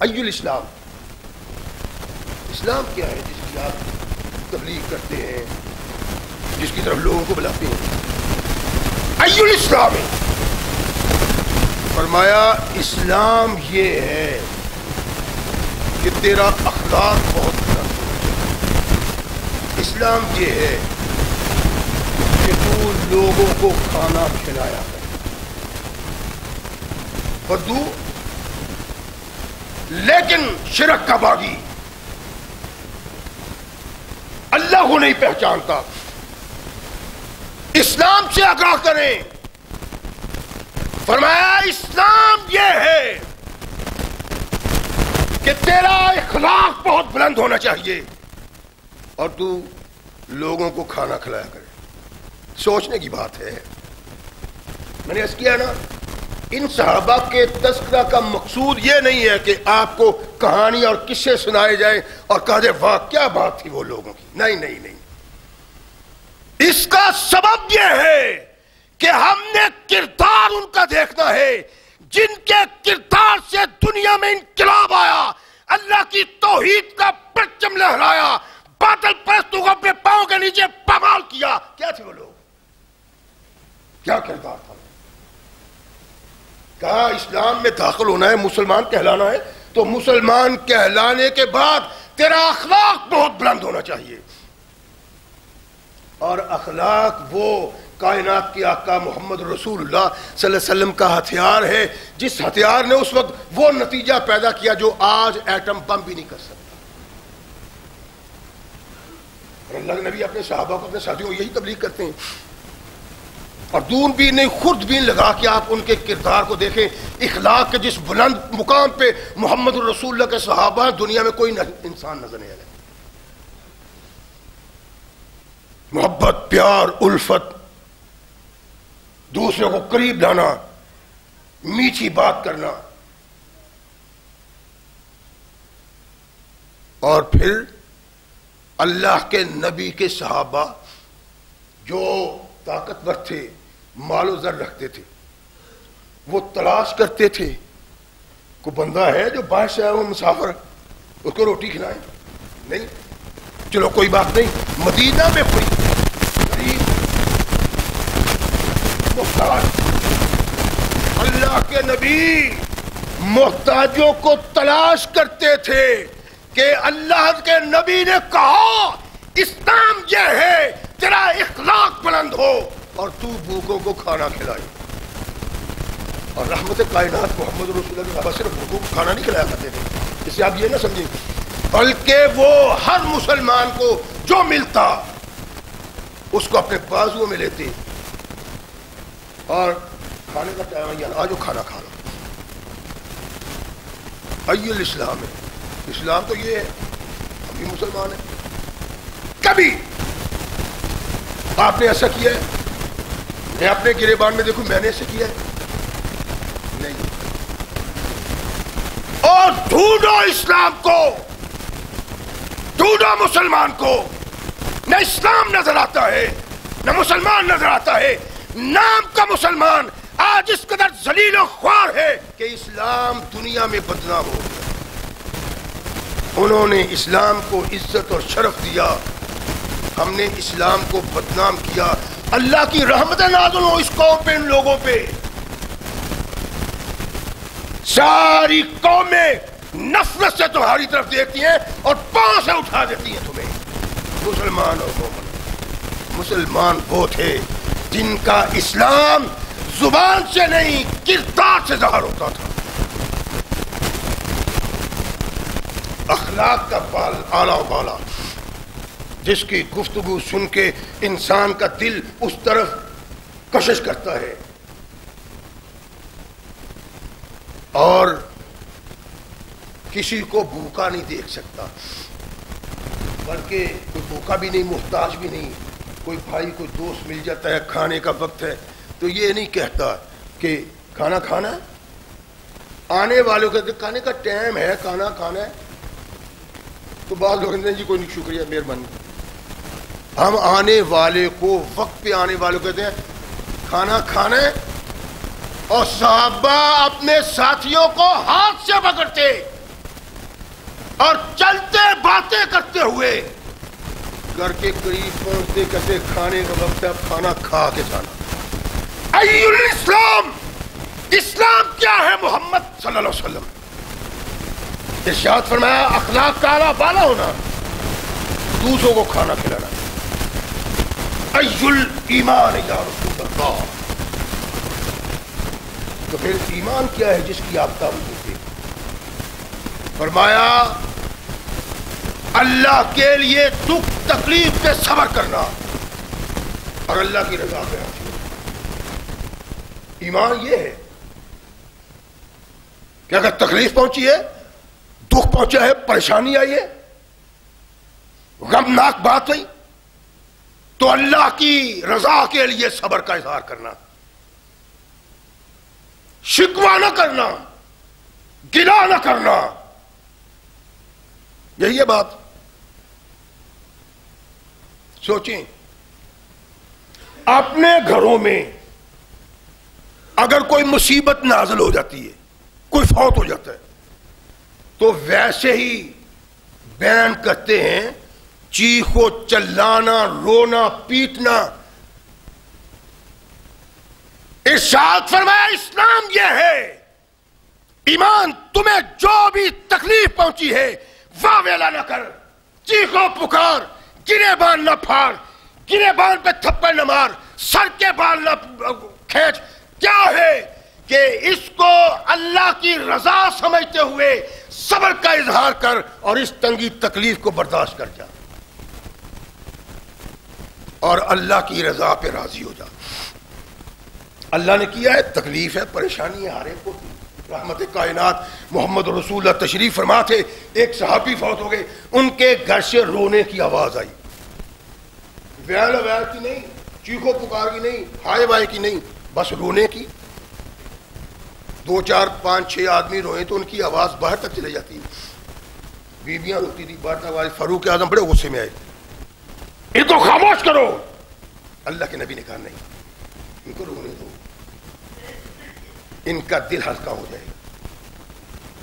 ایو الاسلام، اسلام کیا ہے جس کی آپ تبلیغ کرتے ہیں، جس کی طرف لوگوں کو بلاتے ہیں؟ ایو الاسلام ہے، فرمایا اسلام یہ ہے کہ تیرا اخلاق بہت بلند ہونا چاہیے۔ اسلام یہ ہے کہ تو لوگوں کو کھانا کھلایا کر، بدو لیکن شرک کا باغی، اللہ کو نہیں پہچانتا۔ اسلام سے آگاہ کریں۔ فرمایا اسلام یہ ہے کہ تیرا اخلاق بہت بلند ہونا چاہیے اور تو لوگوں کو کھانا کھلایا کرے۔ سوچنے کی بات ہے۔ میں نے عرض کیا نا، ان صحابہ کے تذکرہ کا مقصود یہ نہیں ہے کہ آپ کو کہانی اور قصے سنائے جائیں اور کہا جائے واہ کیا بات تھی وہ لوگوں کی، نہیں نہیں نہیں۔ اس کا سبب یہ ہے کہ ہم نے کردار ان کا دیکھنا ہے جن کے کردار سے دنیا میں انقلاب آیا، اللہ کی توحید کا پرچم لہرایا، باطل پرستوں کو اپنے پاؤں کے نیچے پامال کیا۔ کیا تھے وہ لوگ؟ کیا کردار تھا؟ کہا اسلام میں داخل ہونا ہے، مسلمان کہلانا ہے، تو مسلمان کہلانے کے بعد تیرا اخلاق بہت بلند ہونا چاہیے۔ اور اخلاق وہ کائنات کے آقا محمد رسول اللہ صلی اللہ علیہ وسلم کا ہتھیار ہے، جس ہتھیار نے اس وقت وہ نتیجہ پیدا کیا جو آج ایٹم بم بھی نہیں کر سکتا۔ اور اللہ کے نبی اپنے صحابہ کو، اپنے ساتھیوں کو یہی تبلیغ کرتے ہیں اور دوربین نہیں خوردبین لگا کے آپ ان کے کردار کو دیکھیں. اخلاق کے جس بلند مقام پہ محمد الرسول اللہ کے صحابہ ہیں دنیا میں کوئی انسان نظر نہیں آئے. محبت، پیار، الفت، دوسرے کو قریب لانا، میٹھی بات کرنا، اور پھر اللہ کے نبی کے صحابہ جو طاقتور تھے، مال و زر رکھتے تھے، وہ تلاش کرتے تھے کوئی بندہ ہے جو باہر سے آیا ہو مسافر، اس کو روٹی کھلائیں. نہیں، چلو کوئی بات نہیں. مدینہ میں کوئی غریب محتاج، اللہ کے نبی محتاجوں کو تلاش کرتے تھے کہ اللہ کے نبی نے کہا اسلام یہ ہے تیرا اخلاق بلند ہو اور تو بھوکوں کو کھانا کھلائے. اور رحمت کائنات محمد رسول اللہ کے صرف بھوکوں کو کھانا نہیں کھلایا کرتے تھے. اس سے آپ یہ نہ سمجھیں، بلکہ وہ ہر مسلمان کو جو ملتا اس کو اپنے بازو میں لیتے اور کھانے کا ٹائم یعنی آجو کھانا کھا لو. ای الاسلام ہے، اسلام تو یہ ہے. ہم بھی مسلمان ہیں. کبھی آپ نے ایسا کیا ہے؟ میں اپنے گریبان میں دیکھوں میں نے ایسا کیا ہے؟ نہیں. اور ڈھونڈو اسلام کو، ڈھونڈو مسلمان کو. نہ اسلام نظر آتا ہے نہ مسلمان نظر آتا ہے. نام کا مسلمان آج اس قدر ذلیل و خوار ہے کہ اسلام دنیا میں بدنام ہو گیا. انہوں نے اسلام کو عزت اور شرف دیا، ہم نے اسلام کو بدنام کیا. اللہ کی رحمت نازل ہو اس قوم پہ، ان لوگوں پہ. ساری قومیں نفرت سے تمہاری طرف دیکھتی ہیں اور پاؤں سے اٹھا دیتی ہیں تمہیں. مسلمان اور مومن، مسلمان وہ تھے جن کا اسلام زبان سے نہیں کردار سے ظاہر ہوتا تھا. اخلاق کا بال اعلیٰ بالا، جس کی گفتگو سن کے انسان کا دل اس طرف کشش کرتا ہے. اور کسی کو بھوکا نہیں دیکھ سکتا، بلکہ کوئی بھوکا بھی نہیں، محتاج بھی نہیں. کوئی بھائی کوئی دوست مل جاتا ہے، کھانے کا وقت ہے تو یہ نہیں کہتا کہ کھانا کھانا ہے. آنے والوں کہتے کھانے کا ٹائم ہے، کھانا کھانا ہے. تو بعض لوگ کہتے ہیں جی کوئی نہیں، شکریہ، مہربانی. ہم آنے والے کو، وقت پہ آنے والے کو کہتے ہیں کھانا کھانا ہے. اور صحابہ اپنے ساتھیوں کو ہاتھ سے پکڑتے اور چلتے باتیں کرتے ہوئے گھر کے قریب پہنچتے، کہتے کھانے کا وقت ہے، اب کھانا کھا کے جانا. ای الاسلام، اسلام کیا ہے محمد صلی اللہ علیہ وسلم؟ ارشاد فرمایا اخلاق کا اعلیٰ بالا ہونا، دوسروں کو کھانا کھلانا. ای الایمان یا رسول اللہ. تو پھر ایمان کیا ہے جس کی آپ تعریف کرتے ہیں؟ فرمایا اللہ کے لیے دکھ تکلیف پہ صبر کرنا اور اللہ کی رضا پہ راضی ہونا. ایمان یہ ہے کہ اگر تکلیف پہنچی ہے، دکھ پہنچا ہے، پریشانی آئی ہے، غمناک بات ہوئی، تو اللہ کی رضا کے لیے صبر کا اظہار کرنا، شکوہ نہ کرنا، گلہ نہ کرنا. یہی ہے بات. سوچیں اپنے گھروں میں اگر کوئی مصیبت نازل ہو جاتی ہے، کوئی فوت ہو جاتا ہے، تو ویسے ہی بیان کرتے ہیں چیخو چلانا، رونا پیٹنا. ارشاد فرمایا اسلام یہ ہے، ایمان تمہیں جو بھی تکلیف پہنچی ہے واویلا نہ کر، چیخو پکار، گرے بان نہ پھاڑ، گرے بان پہ تھپڑ نہ مار، سر کے بال نہ کھینچ. کیا ہے کہ اس کو اللہ کی رضا سمجھتے ہوئے صبر کا اظہار کر اور اس تنگی تکلیف کو برداشت کر جا اور اللہ کی رضا پہ راضی ہو جا. اللہ نے کیا ہے، تکلیف ہے، پریشانی ہے ہر ایک کو. رحمت کائنات محمد رسول اللہ تشریف فرما تھے، ایک صحابی فوت ہو گئے، ان کے گھر سے رونے کی آواز آئی. ویل ویل کی نہیں، چیخو پکار کی نہیں، ہائے وائے کی نہیں، بس رونے کی. 2 4 5 6 آدمی روئے تو ان کی آواز باہر تک چلے جاتی. بیویاں روتی تھی، باہر تک. فاروق اعظم بڑے غصے میں آئے، ان کو خاموش کرو. اللہ کے نبی نے کہا نہیں، ان کو رونے دو، ان کا دل ہلکا ہو جائے.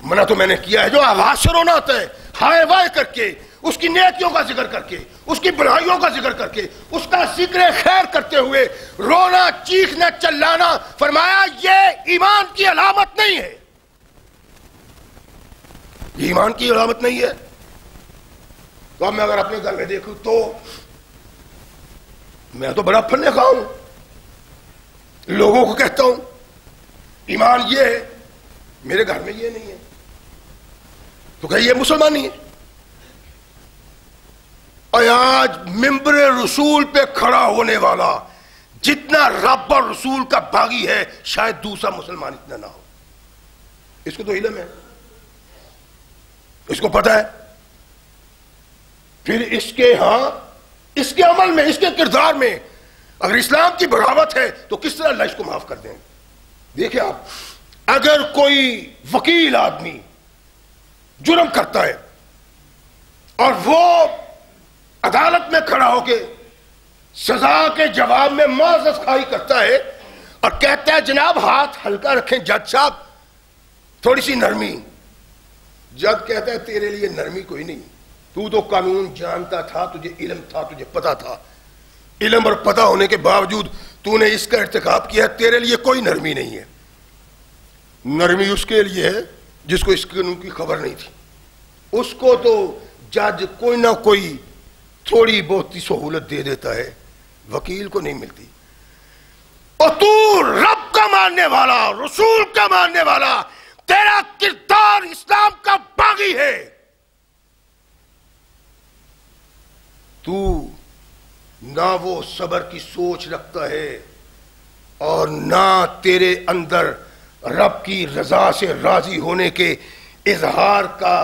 منع تو میں نے کیا ہے. جو آواز سے رونا ہوتا ہے، ہائے وائے کر کے، اس کی نیکیوں کا ذکر کر کے، اس کی بڑھائیوں کا ذکر کر کے، اس کا ذکر خیر کرتے ہوئے رونا، چیخنا، چلانا، فرمایا یہ ایمان کی علامت نہیں ہے. یہ ایمان کی علامت نہیں ہے. تو اب میں اگر اپنے گھر میں دیکھوں تو میں تو بڑا پھلنے خواہ ہوں، لوگوں کو کہتا ہوں ایمان یہ ہے، میرے گھر میں یہ نہیں ہے، تو کہ یہ مسلمان نہیں ہے. اور آج ممبر رسول پہ کھڑا ہونے والا جتنا رب اور رسول کا باغی ہے، شاید دوسرا مسلمان اتنا نہ ہو. اس کو تو علم ہے، اس کو پتہ ہے. پھر اس کے اس کے عمل میں، اس کے کردار میں اگر اسلام کی بغاوت ہے تو کس طرح اللہ اس کو معاف کر دیں. دیکھیں آپ، اگر کوئی وکیل آدمی جرم کرتا ہے اور وہ عدالت میں کھڑا ہو کے سزا کے جواب میں معذرت خواہی کرتا ہے اور کہتا ہے جناب ہاتھ ہلکا رکھیں جج صاحب، تھوڑی سی نرمی. جج کہتا ہے تیرے لیے نرمی کوئی نہیں، تو تو قانون جانتا تھا، تجھے علم تھا، تجھے پتا تھا. علم اور پتہ ہونے کے باوجود تو نے اس کا ارتکاب کیا، تیرے لیے کوئی نرمی نہیں ہے. نرمی اس کے لیے ہے جس کو اس قانون کی خبر نہیں تھی. اس کو تو جج کوئی نہ کوئی تھوڑی بہت سہولت دے دیتا ہے، وکیل کو نہیں ملتی. اور تو رب کا ماننے والا، رسول کا ماننے والا، تیرا کردار اسلام کا باغی ہے، تو نہ وہ صبر کی سوچ رکھتا ہے اور نہ تیرے اندر رب کی رضا سے راضی ہونے کے اظہار کا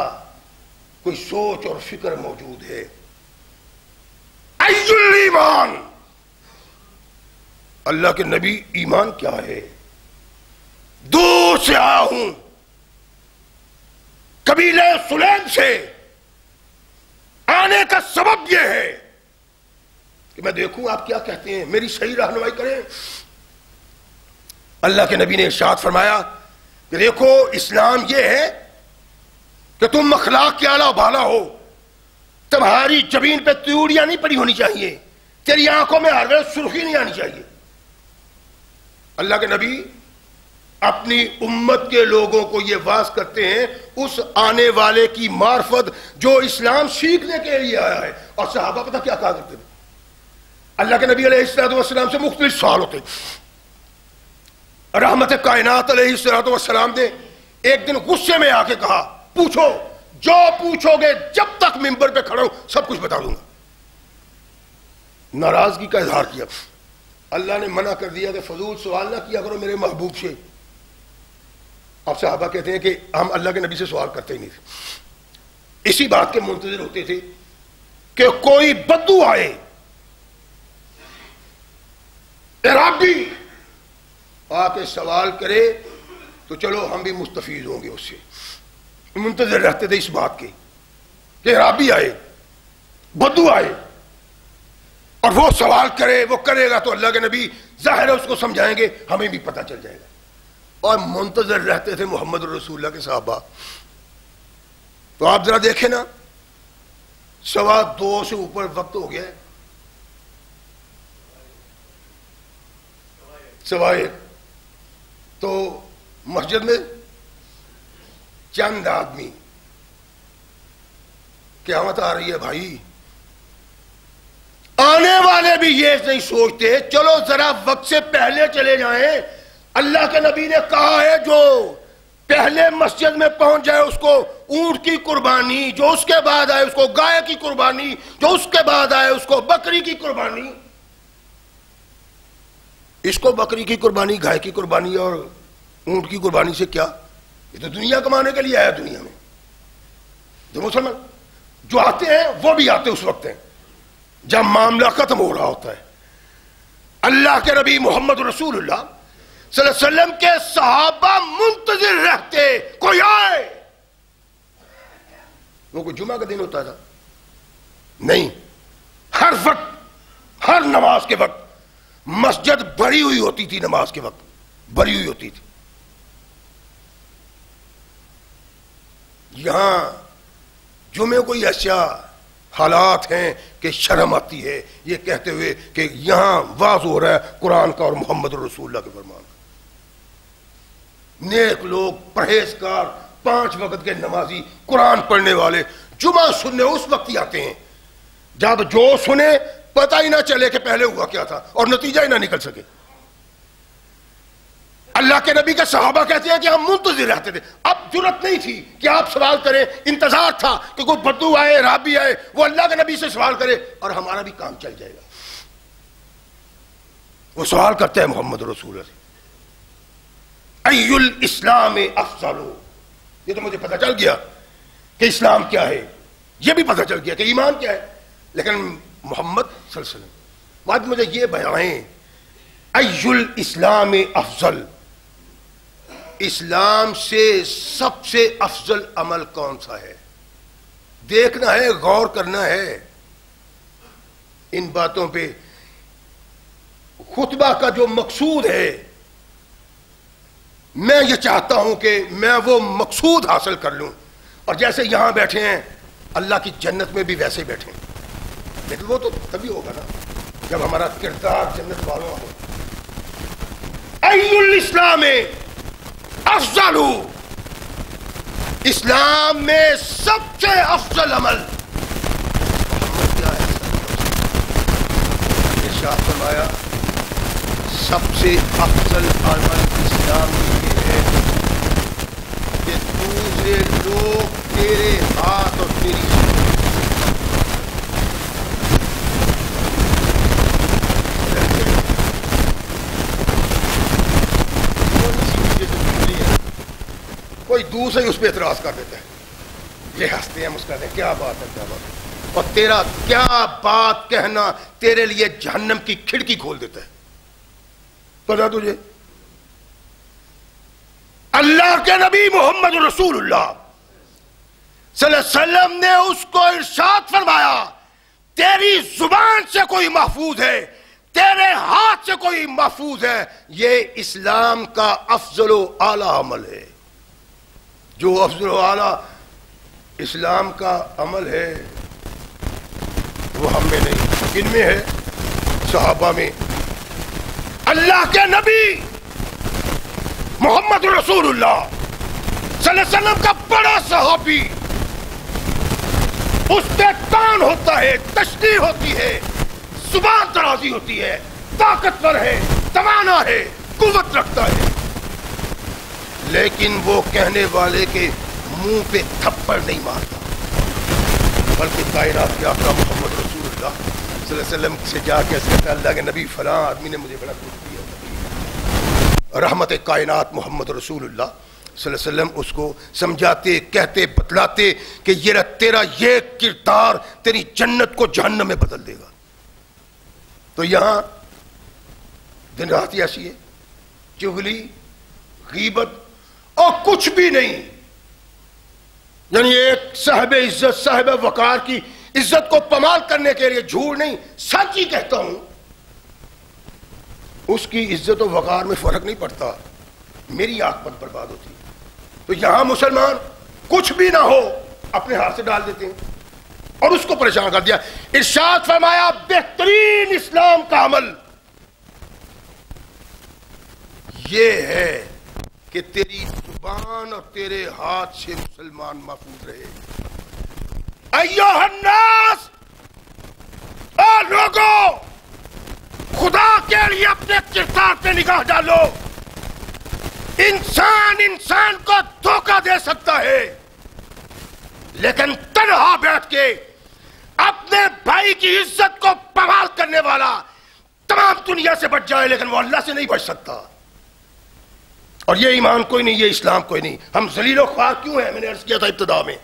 کوئی سوچ اور فکر موجود ہے. ایل ایمان، اللہ کے نبی ایمان کیا ہے؟ دور سے آیا ہوں، قبیلہ سلیم سے. آنے کا سبب یہ ہے کہ میں دیکھوں آپ کیا کہتے ہیں، میری صحیح رہنمائی کریں. اللہ کے نبی نے ارشاد فرمایا کہ دیکھو اسلام یہ ہے کہ تم اخلاق کے اعلیٰ بالا ہو، تمہاری جبین پہ تیوڑیاں نہیں پڑی ہونی چاہیے، تیری آنکھوں میں ہر وقت سرخی نہیں آنی چاہیے. اللہ کے نبی اپنی امت کے لوگوں کو یہ واعظ کرتے ہیں اس آنے والے کی معرفت جو اسلام سیکھنے کے لیے آیا ہے. اور صحابہ پتہ کیا کہا کرتے تھے؟ اللہ کے نبی علیہ السلام سے مختلف سوال ہوتے. رحمت کائنات علیہ السلام نے ایک دن غصے میں آ کے کہا پوچھو، جو پوچھو گے جب تک ممبر پہ کھڑا ہوں سب کچھ بتا دوں گا. ناراضگی کا اظہار کیا. اللہ نے منع کر دیا کہ فضول سوال نہ کیا کرو میرے محبوب سے. اب صحابہ کہتے ہیں کہ ہم اللہ کے نبی سے سوال کرتے ہی نہیں تھے، اسی بات کے منتظر ہوتے تھے کہ کوئی بدو آئے، عرابی آ کے سوال کرے تو چلو ہم بھی مستفید ہوں گے اس سے. منتظر رہتے تھے اس بات کے کہ عرابی آئے، بدو آئے اور وہ سوال کرے، وہ کرے گا تو اللہ کے نبی ظاہر ہے اس کو سمجھائیں گے، ہمیں بھی پتہ چل جائے گا. اور منتظر رہتے تھے محمد رسول اللہ کے صحابہ. تو آپ ذرا دیکھیں نا، 2:15 سے اوپر وقت ہو گیا ہے، 1:15 تو مسجد میں چند آدمی، قیامت آ رہی ہے بھائی. آنے والے بھی یہ نہیں سوچتے چلو ذرا وقت سے پہلے چلے جائیں. اللہ کے نبی نے کہا ہے جو پہلے مسجد میں پہنچ جائے اس کو اونٹ کی قربانی، جو اس کے بعد آئے اس کو گائے کی قربانی، جو اس کے بعد آئے اس کو بکری کی قربانی. اس کو بکری کی قربانی، گائے کی قربانی اور اونٹ کی قربانی سے کیا؟ یہ تو دنیا کمانے کے لیے آیا دنیا میں. جو مسلمان جو آتے ہیں وہ بھی آتے اس وقت ہیں جب معاملہ ختم ہو رہا ہوتا ہے. اللہ کے نبی محمد رسول اللہ صلی اللہ علیہ وسلم کے صحابہ منتظر رہتے کوئی آئے. وہ کوئی جمعہ کا دن ہوتا تھا نہیں، ہر وقت، ہر نماز کے وقت مسجد بھری ہوئی ہوتی تھی، نماز کے وقت بھری ہوئی ہوتی تھی. یہاں جمعے کوئی ایسا حالات ہیں کہ شرم آتی ہے یہ کہتے ہوئے کہ یہاں واضح ہو رہا ہے قرآن کا اور محمد رسول اللہ کے فرمان کا. نیک لوگ، پرہیزگار، 5 وقت کے نمازی، قرآن پڑھنے والے جمعہ سننے اس وقت ہی آتے ہیں جب جو سنے پتہ ہی نہ چلے کہ پہلے ہوا کیا تھا اور نتیجہ ہی نہ نکل سکے. اللہ کے نبی کے صحابہ کہتے ہیں کہ ہم منتظر رہتے تھے. اب جرت نہیں تھی کہ آپ سوال کریں، انتظار تھا کہ کوئی بدو آئے، رابی آئے، وہ اللہ کے نبی سے سوال کرے اور ہمارا بھی کام چل جائے گا. وہ سوال کرتے ہیں محمد رسول اللہ سے، ای الاسلام افضل. یہ تو مجھے پتہ چل گیا کہ اسلام کیا ہے، یہ بھی پتہ چل گیا کہ ایمان کیا ہے، لیکن محمد صلی اللہ علیہ وسلم بعد مجھے یہ بیانیں ای الاسلام افضل، اسلام سے سب سے افضل عمل کون سا ہے؟ دیکھنا ہے، غور کرنا ہے ان باتوں پہ. خطبہ کا جو مقصود ہے، میں یہ چاہتا ہوں کہ میں وہ مقصود حاصل کر لوں، اور جیسے یہاں بیٹھے ہیں اللہ کی جنت میں بھی ویسے بیٹھے ہیں. لیکن وہ تو تبھی ہوگا نا جب ہمارا کردار جنت والوں ہو. ای الاسلام افضل، اسلام میں سب سے افضل عمل محمد کیا ہے؟ ارشاد فرمایا سب سے افضل عمل اسلام میں یہ ہے کہ دوسرے لوگ تیرے ہاتھ اور تیری کوئی دوسرے اس پہ اعتراض کر دیتا ہے، یہ ہنستے ہیں، مسکراتے ہیں، کیا بات ہے، کیا بات ہے، اور تیرا کیا بات کہنا تیرے لیے جہنم کی کھڑکی کھول دیتا ہے. پتا تجھے اللہ کے نبی محمد رسول اللہ صلی اللہ علیہ وسلم نے اس کو ارشاد فرمایا تیری زبان سے کوئی محفوظ ہے، تیرے ہاتھ سے کوئی محفوظ ہے، یہ اسلام کا افضل و اعلی عمل ہے. جو افضل و اعلیٰ اسلام کا عمل ہے وہ ہم میں نہیں، کن میں ہے؟ صحابہ میں. اللہ کے نبی محمد رسول اللہ صلی اللہ علیہ وسلم کا بڑا صحابی، اس کے کان ہوتا ہے، تشریح ہوتی ہے، زبان درازی ہوتی ہے، طاقتور ہے، توانا ہے، قوت رکھتا ہے، لیکن وہ کہنے والے کے منہ پہ تھپڑ نہیں مارتا، بلکہ کائنات کے آقا محمد رسول اللہ صلی اللہ علیہ وسلم سے جا کے کہتا ہے اللہ کے نبی فلاں آدمی نے مجھے بڑا دکھ دیا. رحمت کائنات محمد رسول اللہ صلی اللہ علیہ وسلم اس کو سمجھاتے، کہتے، بتلاتے کہ یہ تیرا یہ کردار تیری جنت کو جہنم میں بدل دے گا. تو یہاں دن رات ایسی ہے، چغلی، غیبت اور کچھ بھی نہیں. یعنی ایک صاحب عزت، صاحب وقار کی عزت کو پامال کرنے کے لیے جھوٹ نہیں، سچ ہی کہتا ہوں. اس کی عزت و وقار میں فرق نہیں پڑتا، میری عاقبت برباد ہوتی. تو یہاں مسلمان کچھ بھی نہ ہو اپنے ہاتھ سے ڈال دیتے ہیں اور اس کو پریشان کر دیا. ارشاد فرمایا بہترین اسلام کا عمل یہ ہے کہ تیری زبان اور تیرے ہاتھ سے مسلمان محفوظ رہے. ایھا الناس، اے لوگوں، خدا کے لیے اپنے کردار پہ نگاہ ڈالو. انسان کو دھوکہ دے سکتا ہے، لیکن تنہا بیٹھ کے اپنے بھائی کی عزت کو پامال کرنے والا، تمام دنیا سے بچ جائے لیکن وہ اللہ سے نہیں بچ سکتا. اور یہ ایمان کوئی نہیں، یہ اسلام کوئی نہیں. ہم ذلیل و خوار کیوں ہیں؟ میں نے عرض کیا تھا ابتدا میں،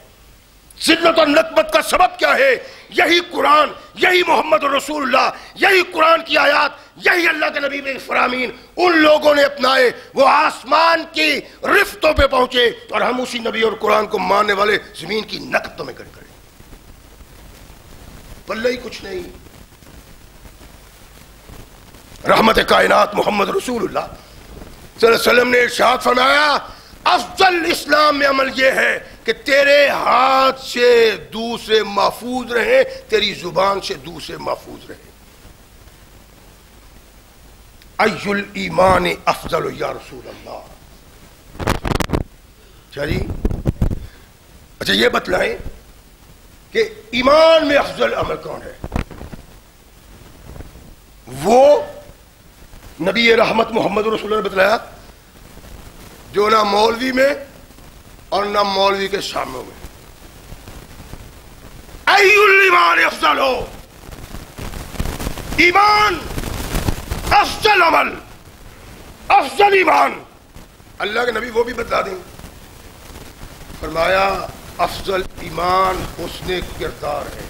ذلت اور نکبت کا سبب کیا ہے؟ یہی قرآن، یہی محمد رسول اللہ، یہی قرآن کی آیات، یہی اللہ کے نبی کے فرامین ان لوگوں نے اپنائے، وہ آسمان کی رفتوں پہ پہنچے، اور ہم اسی نبی اور قرآن کو ماننے والے زمین کی نکبتوں میں گڑ گئے. پلے ہی کچھ نہیں. رحمت کائنات محمد رسول اللہ صلی اللہ علیہ وسلم نے ارشاد فرمایا افضل اسلام میں عمل یہ ہے کہ تیرے ہاتھ سے دوسرے محفوظ رہیں، تیری زبان سے دوسرے محفوظ رہیں. ای الایمان افضل یا رسول اللہ. چلی اچھا یہ بتلائیں کہ ایمان میں افضل عمل کون ہے؟ وہ نبی رحمت محمد رسول اللہ نے بتلایا جو نہ مولوی میں اور نہ مولوی کے سامنے میں. ای الایمان افضل ہو، ایمان افضل عمل، افضل ایمان. اللہ کے نبی وہ بھی بتلا دیں. فرمایا افضل ایمان حسن کردار ہے،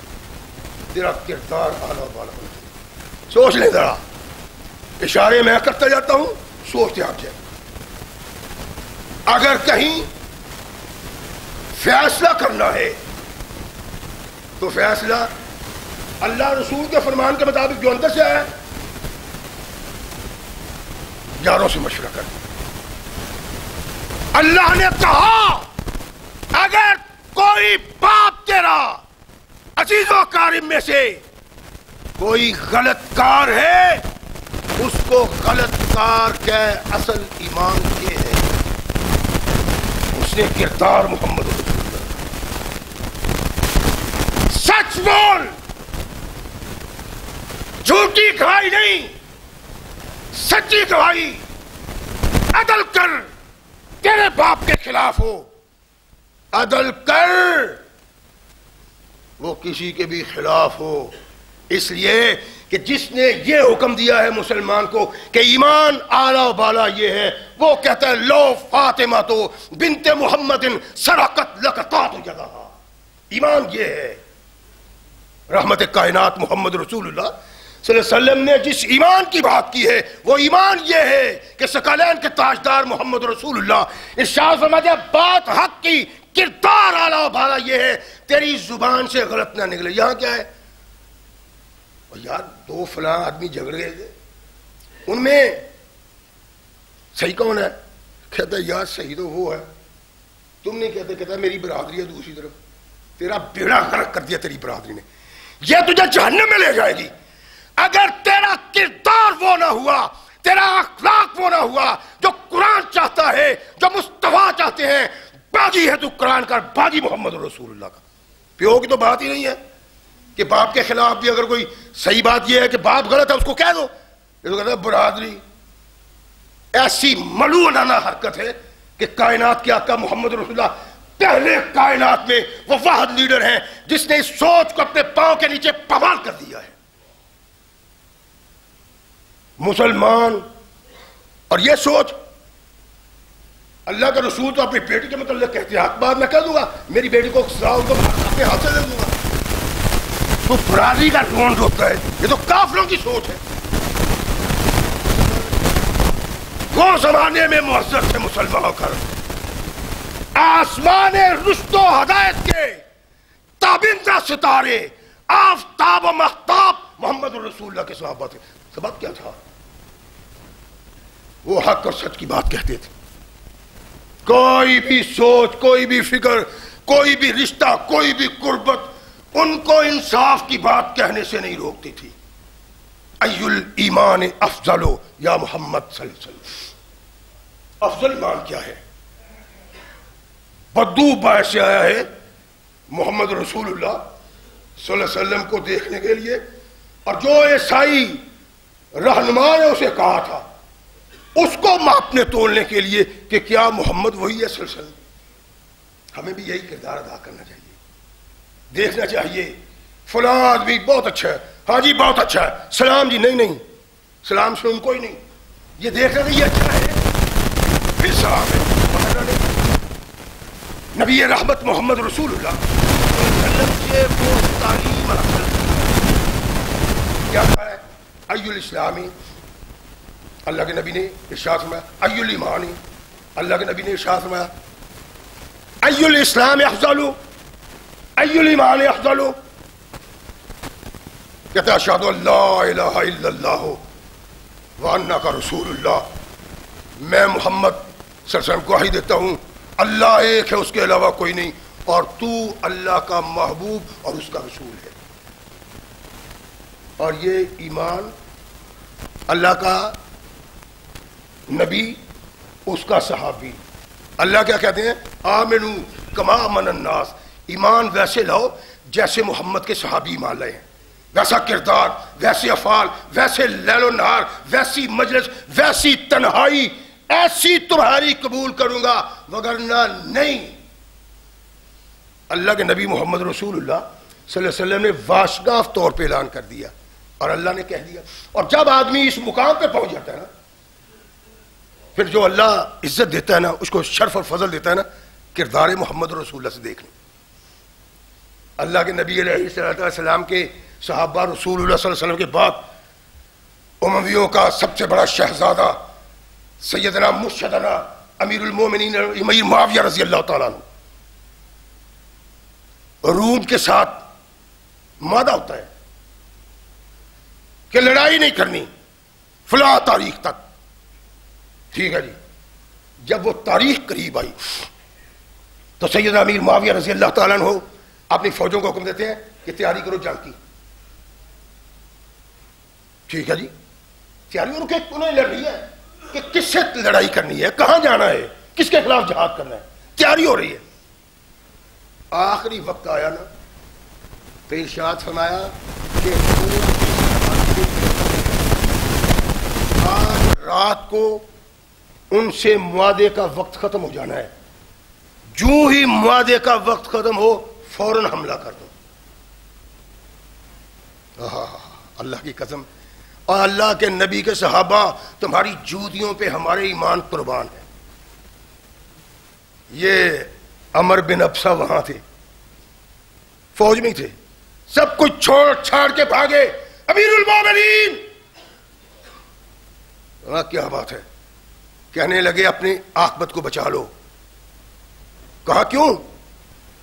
تیرا کردار اعلیٰ بالا ہونا چاہیے. سوچ لیں ذرا، اشارے میں کرتا جاتا ہوں، سوچتے آپ جائیں. اگر کہیں فیصلہ کرنا ہے تو فیصلہ اللہ رسول کے فرمان کے مطابق جو اندر سے آیا یاروں سے مشورہ کر. اللہ نے کہا اگر کوئی باپ تیرا عزیز و کارم میں سے کوئی غلط کار ہے، اس کو غلط کار کے اصل ایمان یہ ہے اس نے کردار محمد رسول اللہ. سچ بول، جھوٹی گواہی نہیں، سچی گواہی. عدل کر، تیرے باپ کے خلاف ہو عدل کر، وہ کسی کے بھی خلاف ہو. اس لیے کہ جس نے یہ حکم دیا ہے مسلمان کو کہ ایمان اعلیٰ و بالا یہ ہے، وہ کہتا ہے لو فاطمہ تو بنت محمد سرقت لقطات جگہ. ایمان یہ ہے. رحمت کائنات محمد رسول اللہ صلی اللہ علیہ وسلم نے جس ایمان کی بات کی ہے وہ ایمان یہ ہے کہ ثقلین کے تاجدار محمد رسول اللہ ارشاد فرمایا بات حق کی، کردار اعلیٰ و بالا یہ ہے تیری زبان سے غلط نہ نکلے. یہاں کیا ہے؟ یار دو فلاں آدمی جھگڑ گئے تھے، ان میں صحیح کون ہے؟ کہتا ہے یار صحیح تو وہ ہے، تم نہیں کہتے. کہتا ہے میری برادری ہے دوسری طرف. تیرا بیڑا غرق کر دیا تیری برادری نے، یہ تجھے جہنم میں لے جائے گی. اگر تیرا کردار وہ نہ ہوا، تیرا اخلاق وہ نہ ہوا جو قرآن چاہتا ہے، جو مصطفیٰ چاہتے ہیں. باغی ہے تو قرآن کا، باغی محمد رسول اللہ کا. پیو کی تو بات ہی نہیں ہے کہ باپ کے خلاف بھی اگر کوئی صحیح بات یہ ہے کہ باپ غلط ہے اس کو کہہ دو. یہ تو کہتا ہے برادری. ایسی ملعونانہ حرکت ہے کہ کائنات کے آقا محمد رسول اللہ پہلے کائنات میں وہ واحد لیڈر ہیں جس نے اس سوچ کو اپنے پاؤں کے نیچے پامال کر دیا ہے. مسلمان اور یہ سوچ، اللہ کا رسول تو اپنی بیٹی کے متعلق کہتے ہیں حق بات میں کہہ دوں گا، میری بیٹی کو اپنے ہاتھ سے دے دوں گا. تو برادری کا ڈھونڈ ہوتا ہے. یہ تو کافروں کی سوچ ہے. وہ زمانے میں معزز تھے مسلمان ہو کر آسمان رشد و ہدایت کے تابندہ ستارے آفتاب و مہتاب محمد رسول اللہ کے صحابہ تھے. سبب کیا تھا؟ وہ حق اور سچ کی بات کہتے تھے. کوئی بھی سوچ، کوئی بھی فکر، کوئی بھی رشتہ، کوئی بھی قربت ان کو انصاف کی بات کہنے سے نہیں روکتی تھی. ای الایمان افضل یا محمد صلی اللہ علیہ وسلم. افضل ایمان کیا ہے؟ بدو باعث سے آیا ہے محمد رسول اللہ صلی اللہ علیہ وسلم کو دیکھنے کے لیے، اور جو عیسائی رہنما نے اسے کہا تھا اس کو ماپنے تولنے کے لیے کہ کیا محمد وہی ہے صلی اللہ علیہ وسلم. ہمیں بھی یہی کردار ادا کرنا چاہیے. دیکھنا چاہیے فلاں آدمی بہت اچھا ہے، ہاں جی بہت اچھا ہے، سلام جی، نہیں نہیں، سلام سے ان کو ہی نہیں، یہ دیکھ رہے یہ اچھا ہے پھر سلام ہے. نبی رحمت محمد رسول اللہ صلی اللہ علیہ وسلم سے وہ تعلیم حاصل کیا ہے. ای الاسلامی، اللہ کے نبی نے ارشاد فرمایا. ای الایمانی، اللہ کے نبی نے ارشاد فرمایا. ای الاسلام افضل، ای الایمان افضل. کہتا ہے اشہد ان لا الہ الا اللہ وانک رسول اللہ. میں محمد صلی اللہ علیہ وسلم کو گواہی دیتا ہوں اللہ ایک ہے، اس کے علاوہ کوئی نہیں، اور تو اللہ کا محبوب اور اس کا رسول ہے. اور یہ ایمان اللہ کا نبی، اس کا صحابی. اللہ کیا کہتے ہیں؟ آمنو کما آمن الناس. ایمان ویسے لاؤ جیسے محمد کے صحابی ایمان لائے ہیں، ویسا کردار، ویسے افعال، ویسے لیل و نہار، ویسی مجلس، ویسی تنہائی، ایسی تمہاری قبول کروں گا وگرنہ نہیں. اللہ کے نبی محمد رسول اللہ صلی اللہ علیہ وسلم نے واشگاف طور پہ اعلان کر دیا اور اللہ نے کہہ دیا. اور جب آدمی اس مقام پہ پہنچ جاتا ہے نا، پھر جو اللہ عزت دیتا ہے نا، اس کو شرف اور فضل دیتا ہے نا، کردار محمد رسول اللہ سے دیکھ لیں. اللہ کے نبی علیہ السلام کے صحابہ رسول اللہ صلی اللہ علیہ وسلم کے بعد امویوں کا سب سے بڑا شہزادہ سیدنا مرشدنا امیر المومنین امیر معاویہ رضی اللہ تعالیٰ عنہ روم کے ساتھ معاہدہ ہوتا ہے کہ لڑائی نہیں کرنی فلاں تاریخ تک. ٹھیک ہے جی. جب وہ تاریخ قریب آئی تو سیدنا امیر معاویہ رضی اللہ تعالیٰ عنہ اپنی فوجوں کو حکم دیتے ہیں کہ تیاری کرو جنگ کی. ٹھیک ہے جی. تیاری کرو کہ انہیں لڑ رہی ہے کہ کس سے لڑائی کرنی ہے، کہاں جانا ہے، کس کے خلاف جہاد کرنا ہے، تیاری ہو رہی ہے. آخری وقت آیا نا تو ارشاد فرمایا کہ آج رات کو ان سے معاہدے کا وقت ختم ہو جانا ہے، جو ہی معاہدے کا وقت ختم ہو فوراً حملہ کر دو. اللہ کی قسم اور اللہ کے نبی کے صحابہ تمہاری جوتیوں پہ ہمارے ایمان قربان ہے. یہ عمر بن ابسا وہاں تھے، فوج میں تھے، سب کچھ چھوڑ چھاڑ کے بھاگے. امیر المومنین کیا بات ہے، کہنے لگے اپنی عاقبت کو بچا لو. کہا کیوں؟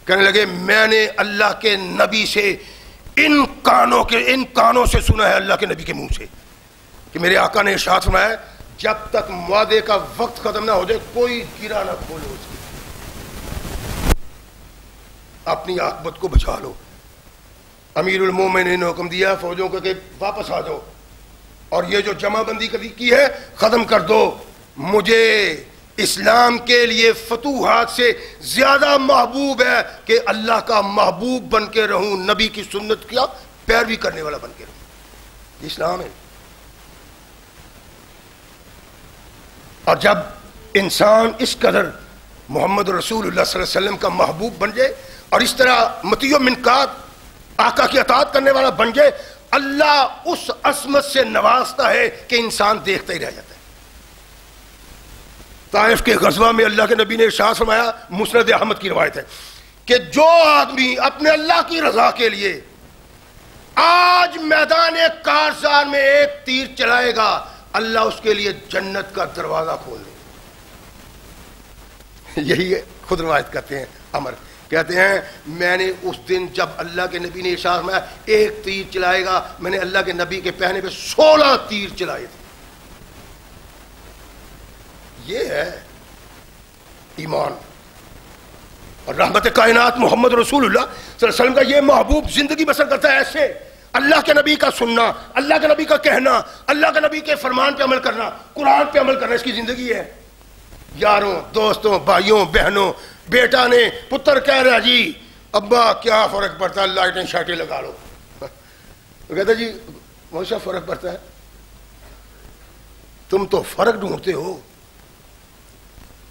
کہنے لگے میں نے اللہ کے نبی سے ان کانوں سے سنا ہے، اللہ کے نبی کے منہ سے، کہ میرے آقا نے ارشاد فرمایا ہے جب تک معاہدے کا وقت ختم نہ ہو جائے کوئی گرہ نہ کھولو اس کی، اپنی عاقبت کو بچا لو. امیر المومنین نے حکم دیا فوجوں کو کہ واپس آ جاؤ اور یہ جو جمع بندی کی ہے ختم کر دو. مجھے اسلام کے لیے فتوحات سے زیادہ محبوب ہے کہ اللہ کا محبوب بن کے رہوں، نبی کی سنت کیا پیروی کرنے والا بن کے رہوں. اسلام ہے. اور جب انسان اس قدر محمد رسول اللہ صلی اللہ علیہ وسلم کا محبوب بن جائے اور اس طرح مطیع منقاد آقا کی اطاعت کرنے والا بن جائے، اللہ اس عظمت سے نوازتا ہے کہ انسان دیکھتا ہی رہ جاتا ہے. طائف کے غزوہ میں اللہ کے نبی نے ارشاد فرمایا، مسند احمد کی روایت ہے، کہ جو آدمی اپنے اللہ کی رضا کے لیے آج میدان کارزار میں ایک تیر چلائے گا اللہ اس کے لیے جنت کا دروازہ کھول دے. یہی خود روایت کرتے ہیں عمر، کہتے ہیں میں نے اس دن جب اللہ کے نبی نے ارشاد فرمایا ایک تیر چلائے گا، میں نے اللہ کے نبی کے پہنے پہ 16 تیر چلائے تھے. یہ ہے ایمان. اور رحمت کائنات محمد رسول اللہ صلی اللہ علیہ وسلم کا یہ محبوب زندگی بسر کرتا ہے ایسے، اللہ کے نبی کا سننا، اللہ کے نبی کا کہنا، اللہ کے نبی کے فرمان پہ عمل کرنا، قرآن پہ عمل کرنا، اس کی زندگی ہے. یاروں دوستوں بھائیوں بہنوں، بیٹا نے پتر کہہ رہا جی ابا کیا فرق پڑتا ہے لائٹیں شائٹیں لگا لو، کہتا جی بہت سا فرق پڑتا ہے، تم تو فرق ڈھونڈتے ہو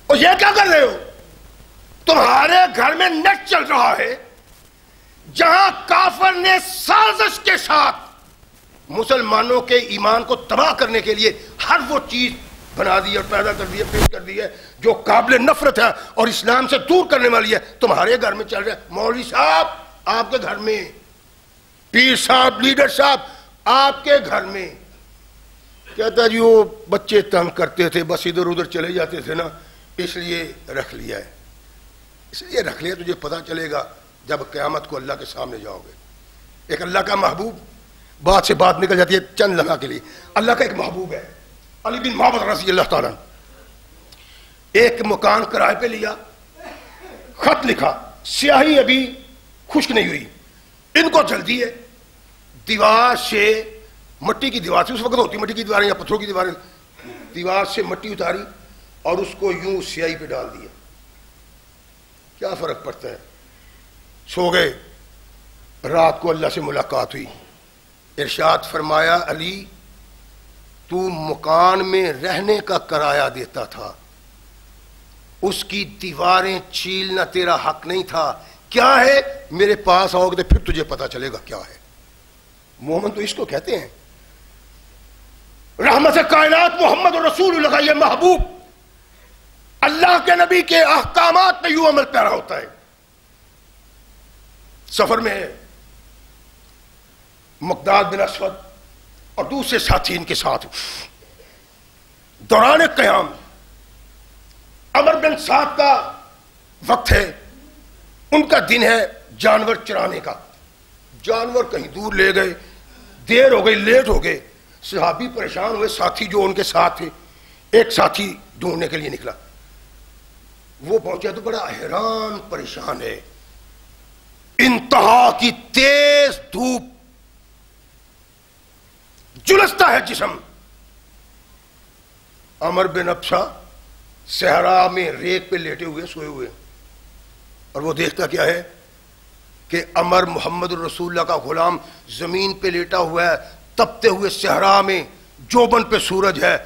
اور یہ کیا کر رہے ہو؟ تمہارے گھر میں نیٹ چل رہا ہے جہاں کافر نے سازش کے ساتھ مسلمانوں کے ایمان کو تباہ کرنے کے لیے ہر وہ چیز بنا دی اور پیدا کر دی ہے، پیش کر دی ہے جو قابل نفرت ہے اور اسلام سے دور کرنے والی ہے. تمہارے گھر میں چل رہا ہے. مولوی صاحب آپ کے گھر میں، پیر صاحب، لیڈر صاحب آپ کے گھر میں. کہتا جی وہ بچے تنگ کرتے تھے، بس ادھر ادھر چلے جاتے تھے نا، اس لیے رکھ لیا ہے. اس لیے رکھ لیا تجھے پتہ چلے گا جب قیامت کو اللہ کے سامنے جاؤ گے. ایک اللہ کا محبوب، بات سے بات نکل جاتی ہے چند لمحہ کے لیے. اللہ کا ایک محبوب ہے علی بن محمد رضی اللہ تعالیٰ، ایک مکان کرائے پہ لیا، خط لکھا، سیاہی ابھی خشک نہیں ہوئی، ان کو جلدی ہے. دیوار سے، مٹی کی دیوار سے، اس وقت ہوتی مٹی کی دیواریں یا پتھروں کی دیواریں، دیوار سے مٹی اتاری اور اس کو یوں سیاہی پہ ڈال دیا. کیا فرق پڑتا ہے؟ سو گئے. رات کو اللہ سے ملاقات ہوئی. ارشاد فرمایا علی تو مکان میں رہنے کا کرایہ دیتا تھا، اس کی دیواریں چھیلنا تیرا حق نہیں تھا. کیا ہے؟ میرے پاس آؤ گے تو پھر تجھے پتا چلے گا کیا ہے. مومن تو اس کو کہتے ہیں. رحمت کائنات محمد رسول اللہ، یہ محبوب اللہ کے نبی کے احکامات میں یوں عمل پیرا ہوتا ہے. سفر میں ہے، مقداد بن اسود اور دوسرے ساتھی ان کے ساتھ. دوران قیام عمر بن سعد کا وقت ہے، ان کا دن ہے جانور چرانے کا. جانور کہیں دور لے گئے، دیر ہو گئی، لیٹ ہو گئے. صحابی پریشان ہوئے. ساتھی جو ان کے ساتھ تھے، ایک ساتھی ڈھونڈنے کے لیے نکلا. وہ پہنچا تو بڑا حیران پریشان ہے. انتہا کی تیز دھوپ، جلستا ہے جسم. عمر بن ابسا صحرا میں ریت پہ لیٹے ہوئے، سوئے ہوئے، اور وہ دیکھتا کیا ہے کہ عمر محمد الرسول اللہ کا غلام زمین پہ لیٹا ہوا ہے، تپتے ہوئے صحرا میں، جوبن پہ سورج ہے.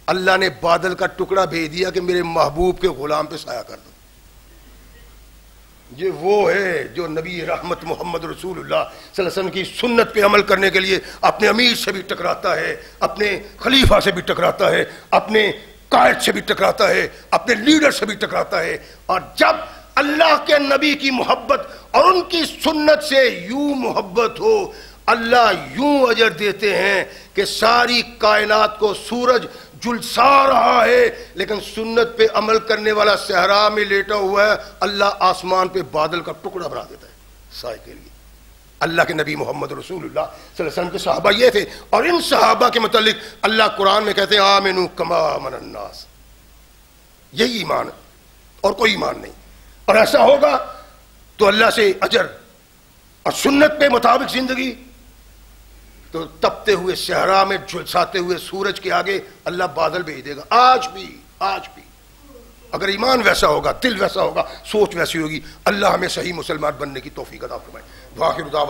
اللہ نے بادل کا ٹکڑا بھیج دیا کہ میرے محبوب کے غلام پہ سایہ کر دو. یہ وہ ہے جو نبی رحمت محمد رسول اللہ صلی اللہ علیہ وسلم کی سنت پہ عمل کرنے کے لیے اپنے امیر سے بھی ٹکراتا ہے، اپنے خلیفہ سے بھی ٹکراتا ہے، اپنے قائد سے بھی ٹکراتا ہے، اپنے لیڈر سے بھی ٹکراتا ہے. اور جب اللہ کے نبی کی محبت اور ان کی سنت سے یوں محبت ہو، اللہ یوں اجر دیتے ہیں کہ ساری کائنات کو سورج جلسا رہا ہے لیکن سنت پہ عمل کرنے والا صحرا میں لیٹا ہوا ہے. اللہ آسمان پہ بادل کا ٹکڑا بنا دیتا ہے سائے کے لیے. اللہ کے نبی محمد رسول اللہ صلی اللہ علیہ وسلم کے صحابہ یہ تھے. اور ان صحابہ کے متعلق اللہ قرآن میں کہتے ہیں آمنوا کما آمن الناس. یہی ایمان ہے اور کوئی ایمان نہیں. اور ایسا ہوگا تو اللہ سے اجر اور سنت پہ مطابق زندگی. تو تپتے ہوئے صحرا میں جھلساتے ہوئے سورج کے آگے اللہ بادل بھیج دے گا. آج بھی اگر ایمان ویسا ہوگا، دل ویسا ہوگا، سوچ ویسی ہوگی. اللہ ہمیں صحیح مسلمان بننے کی توفیق عطا فرمائے. واخر دعوانا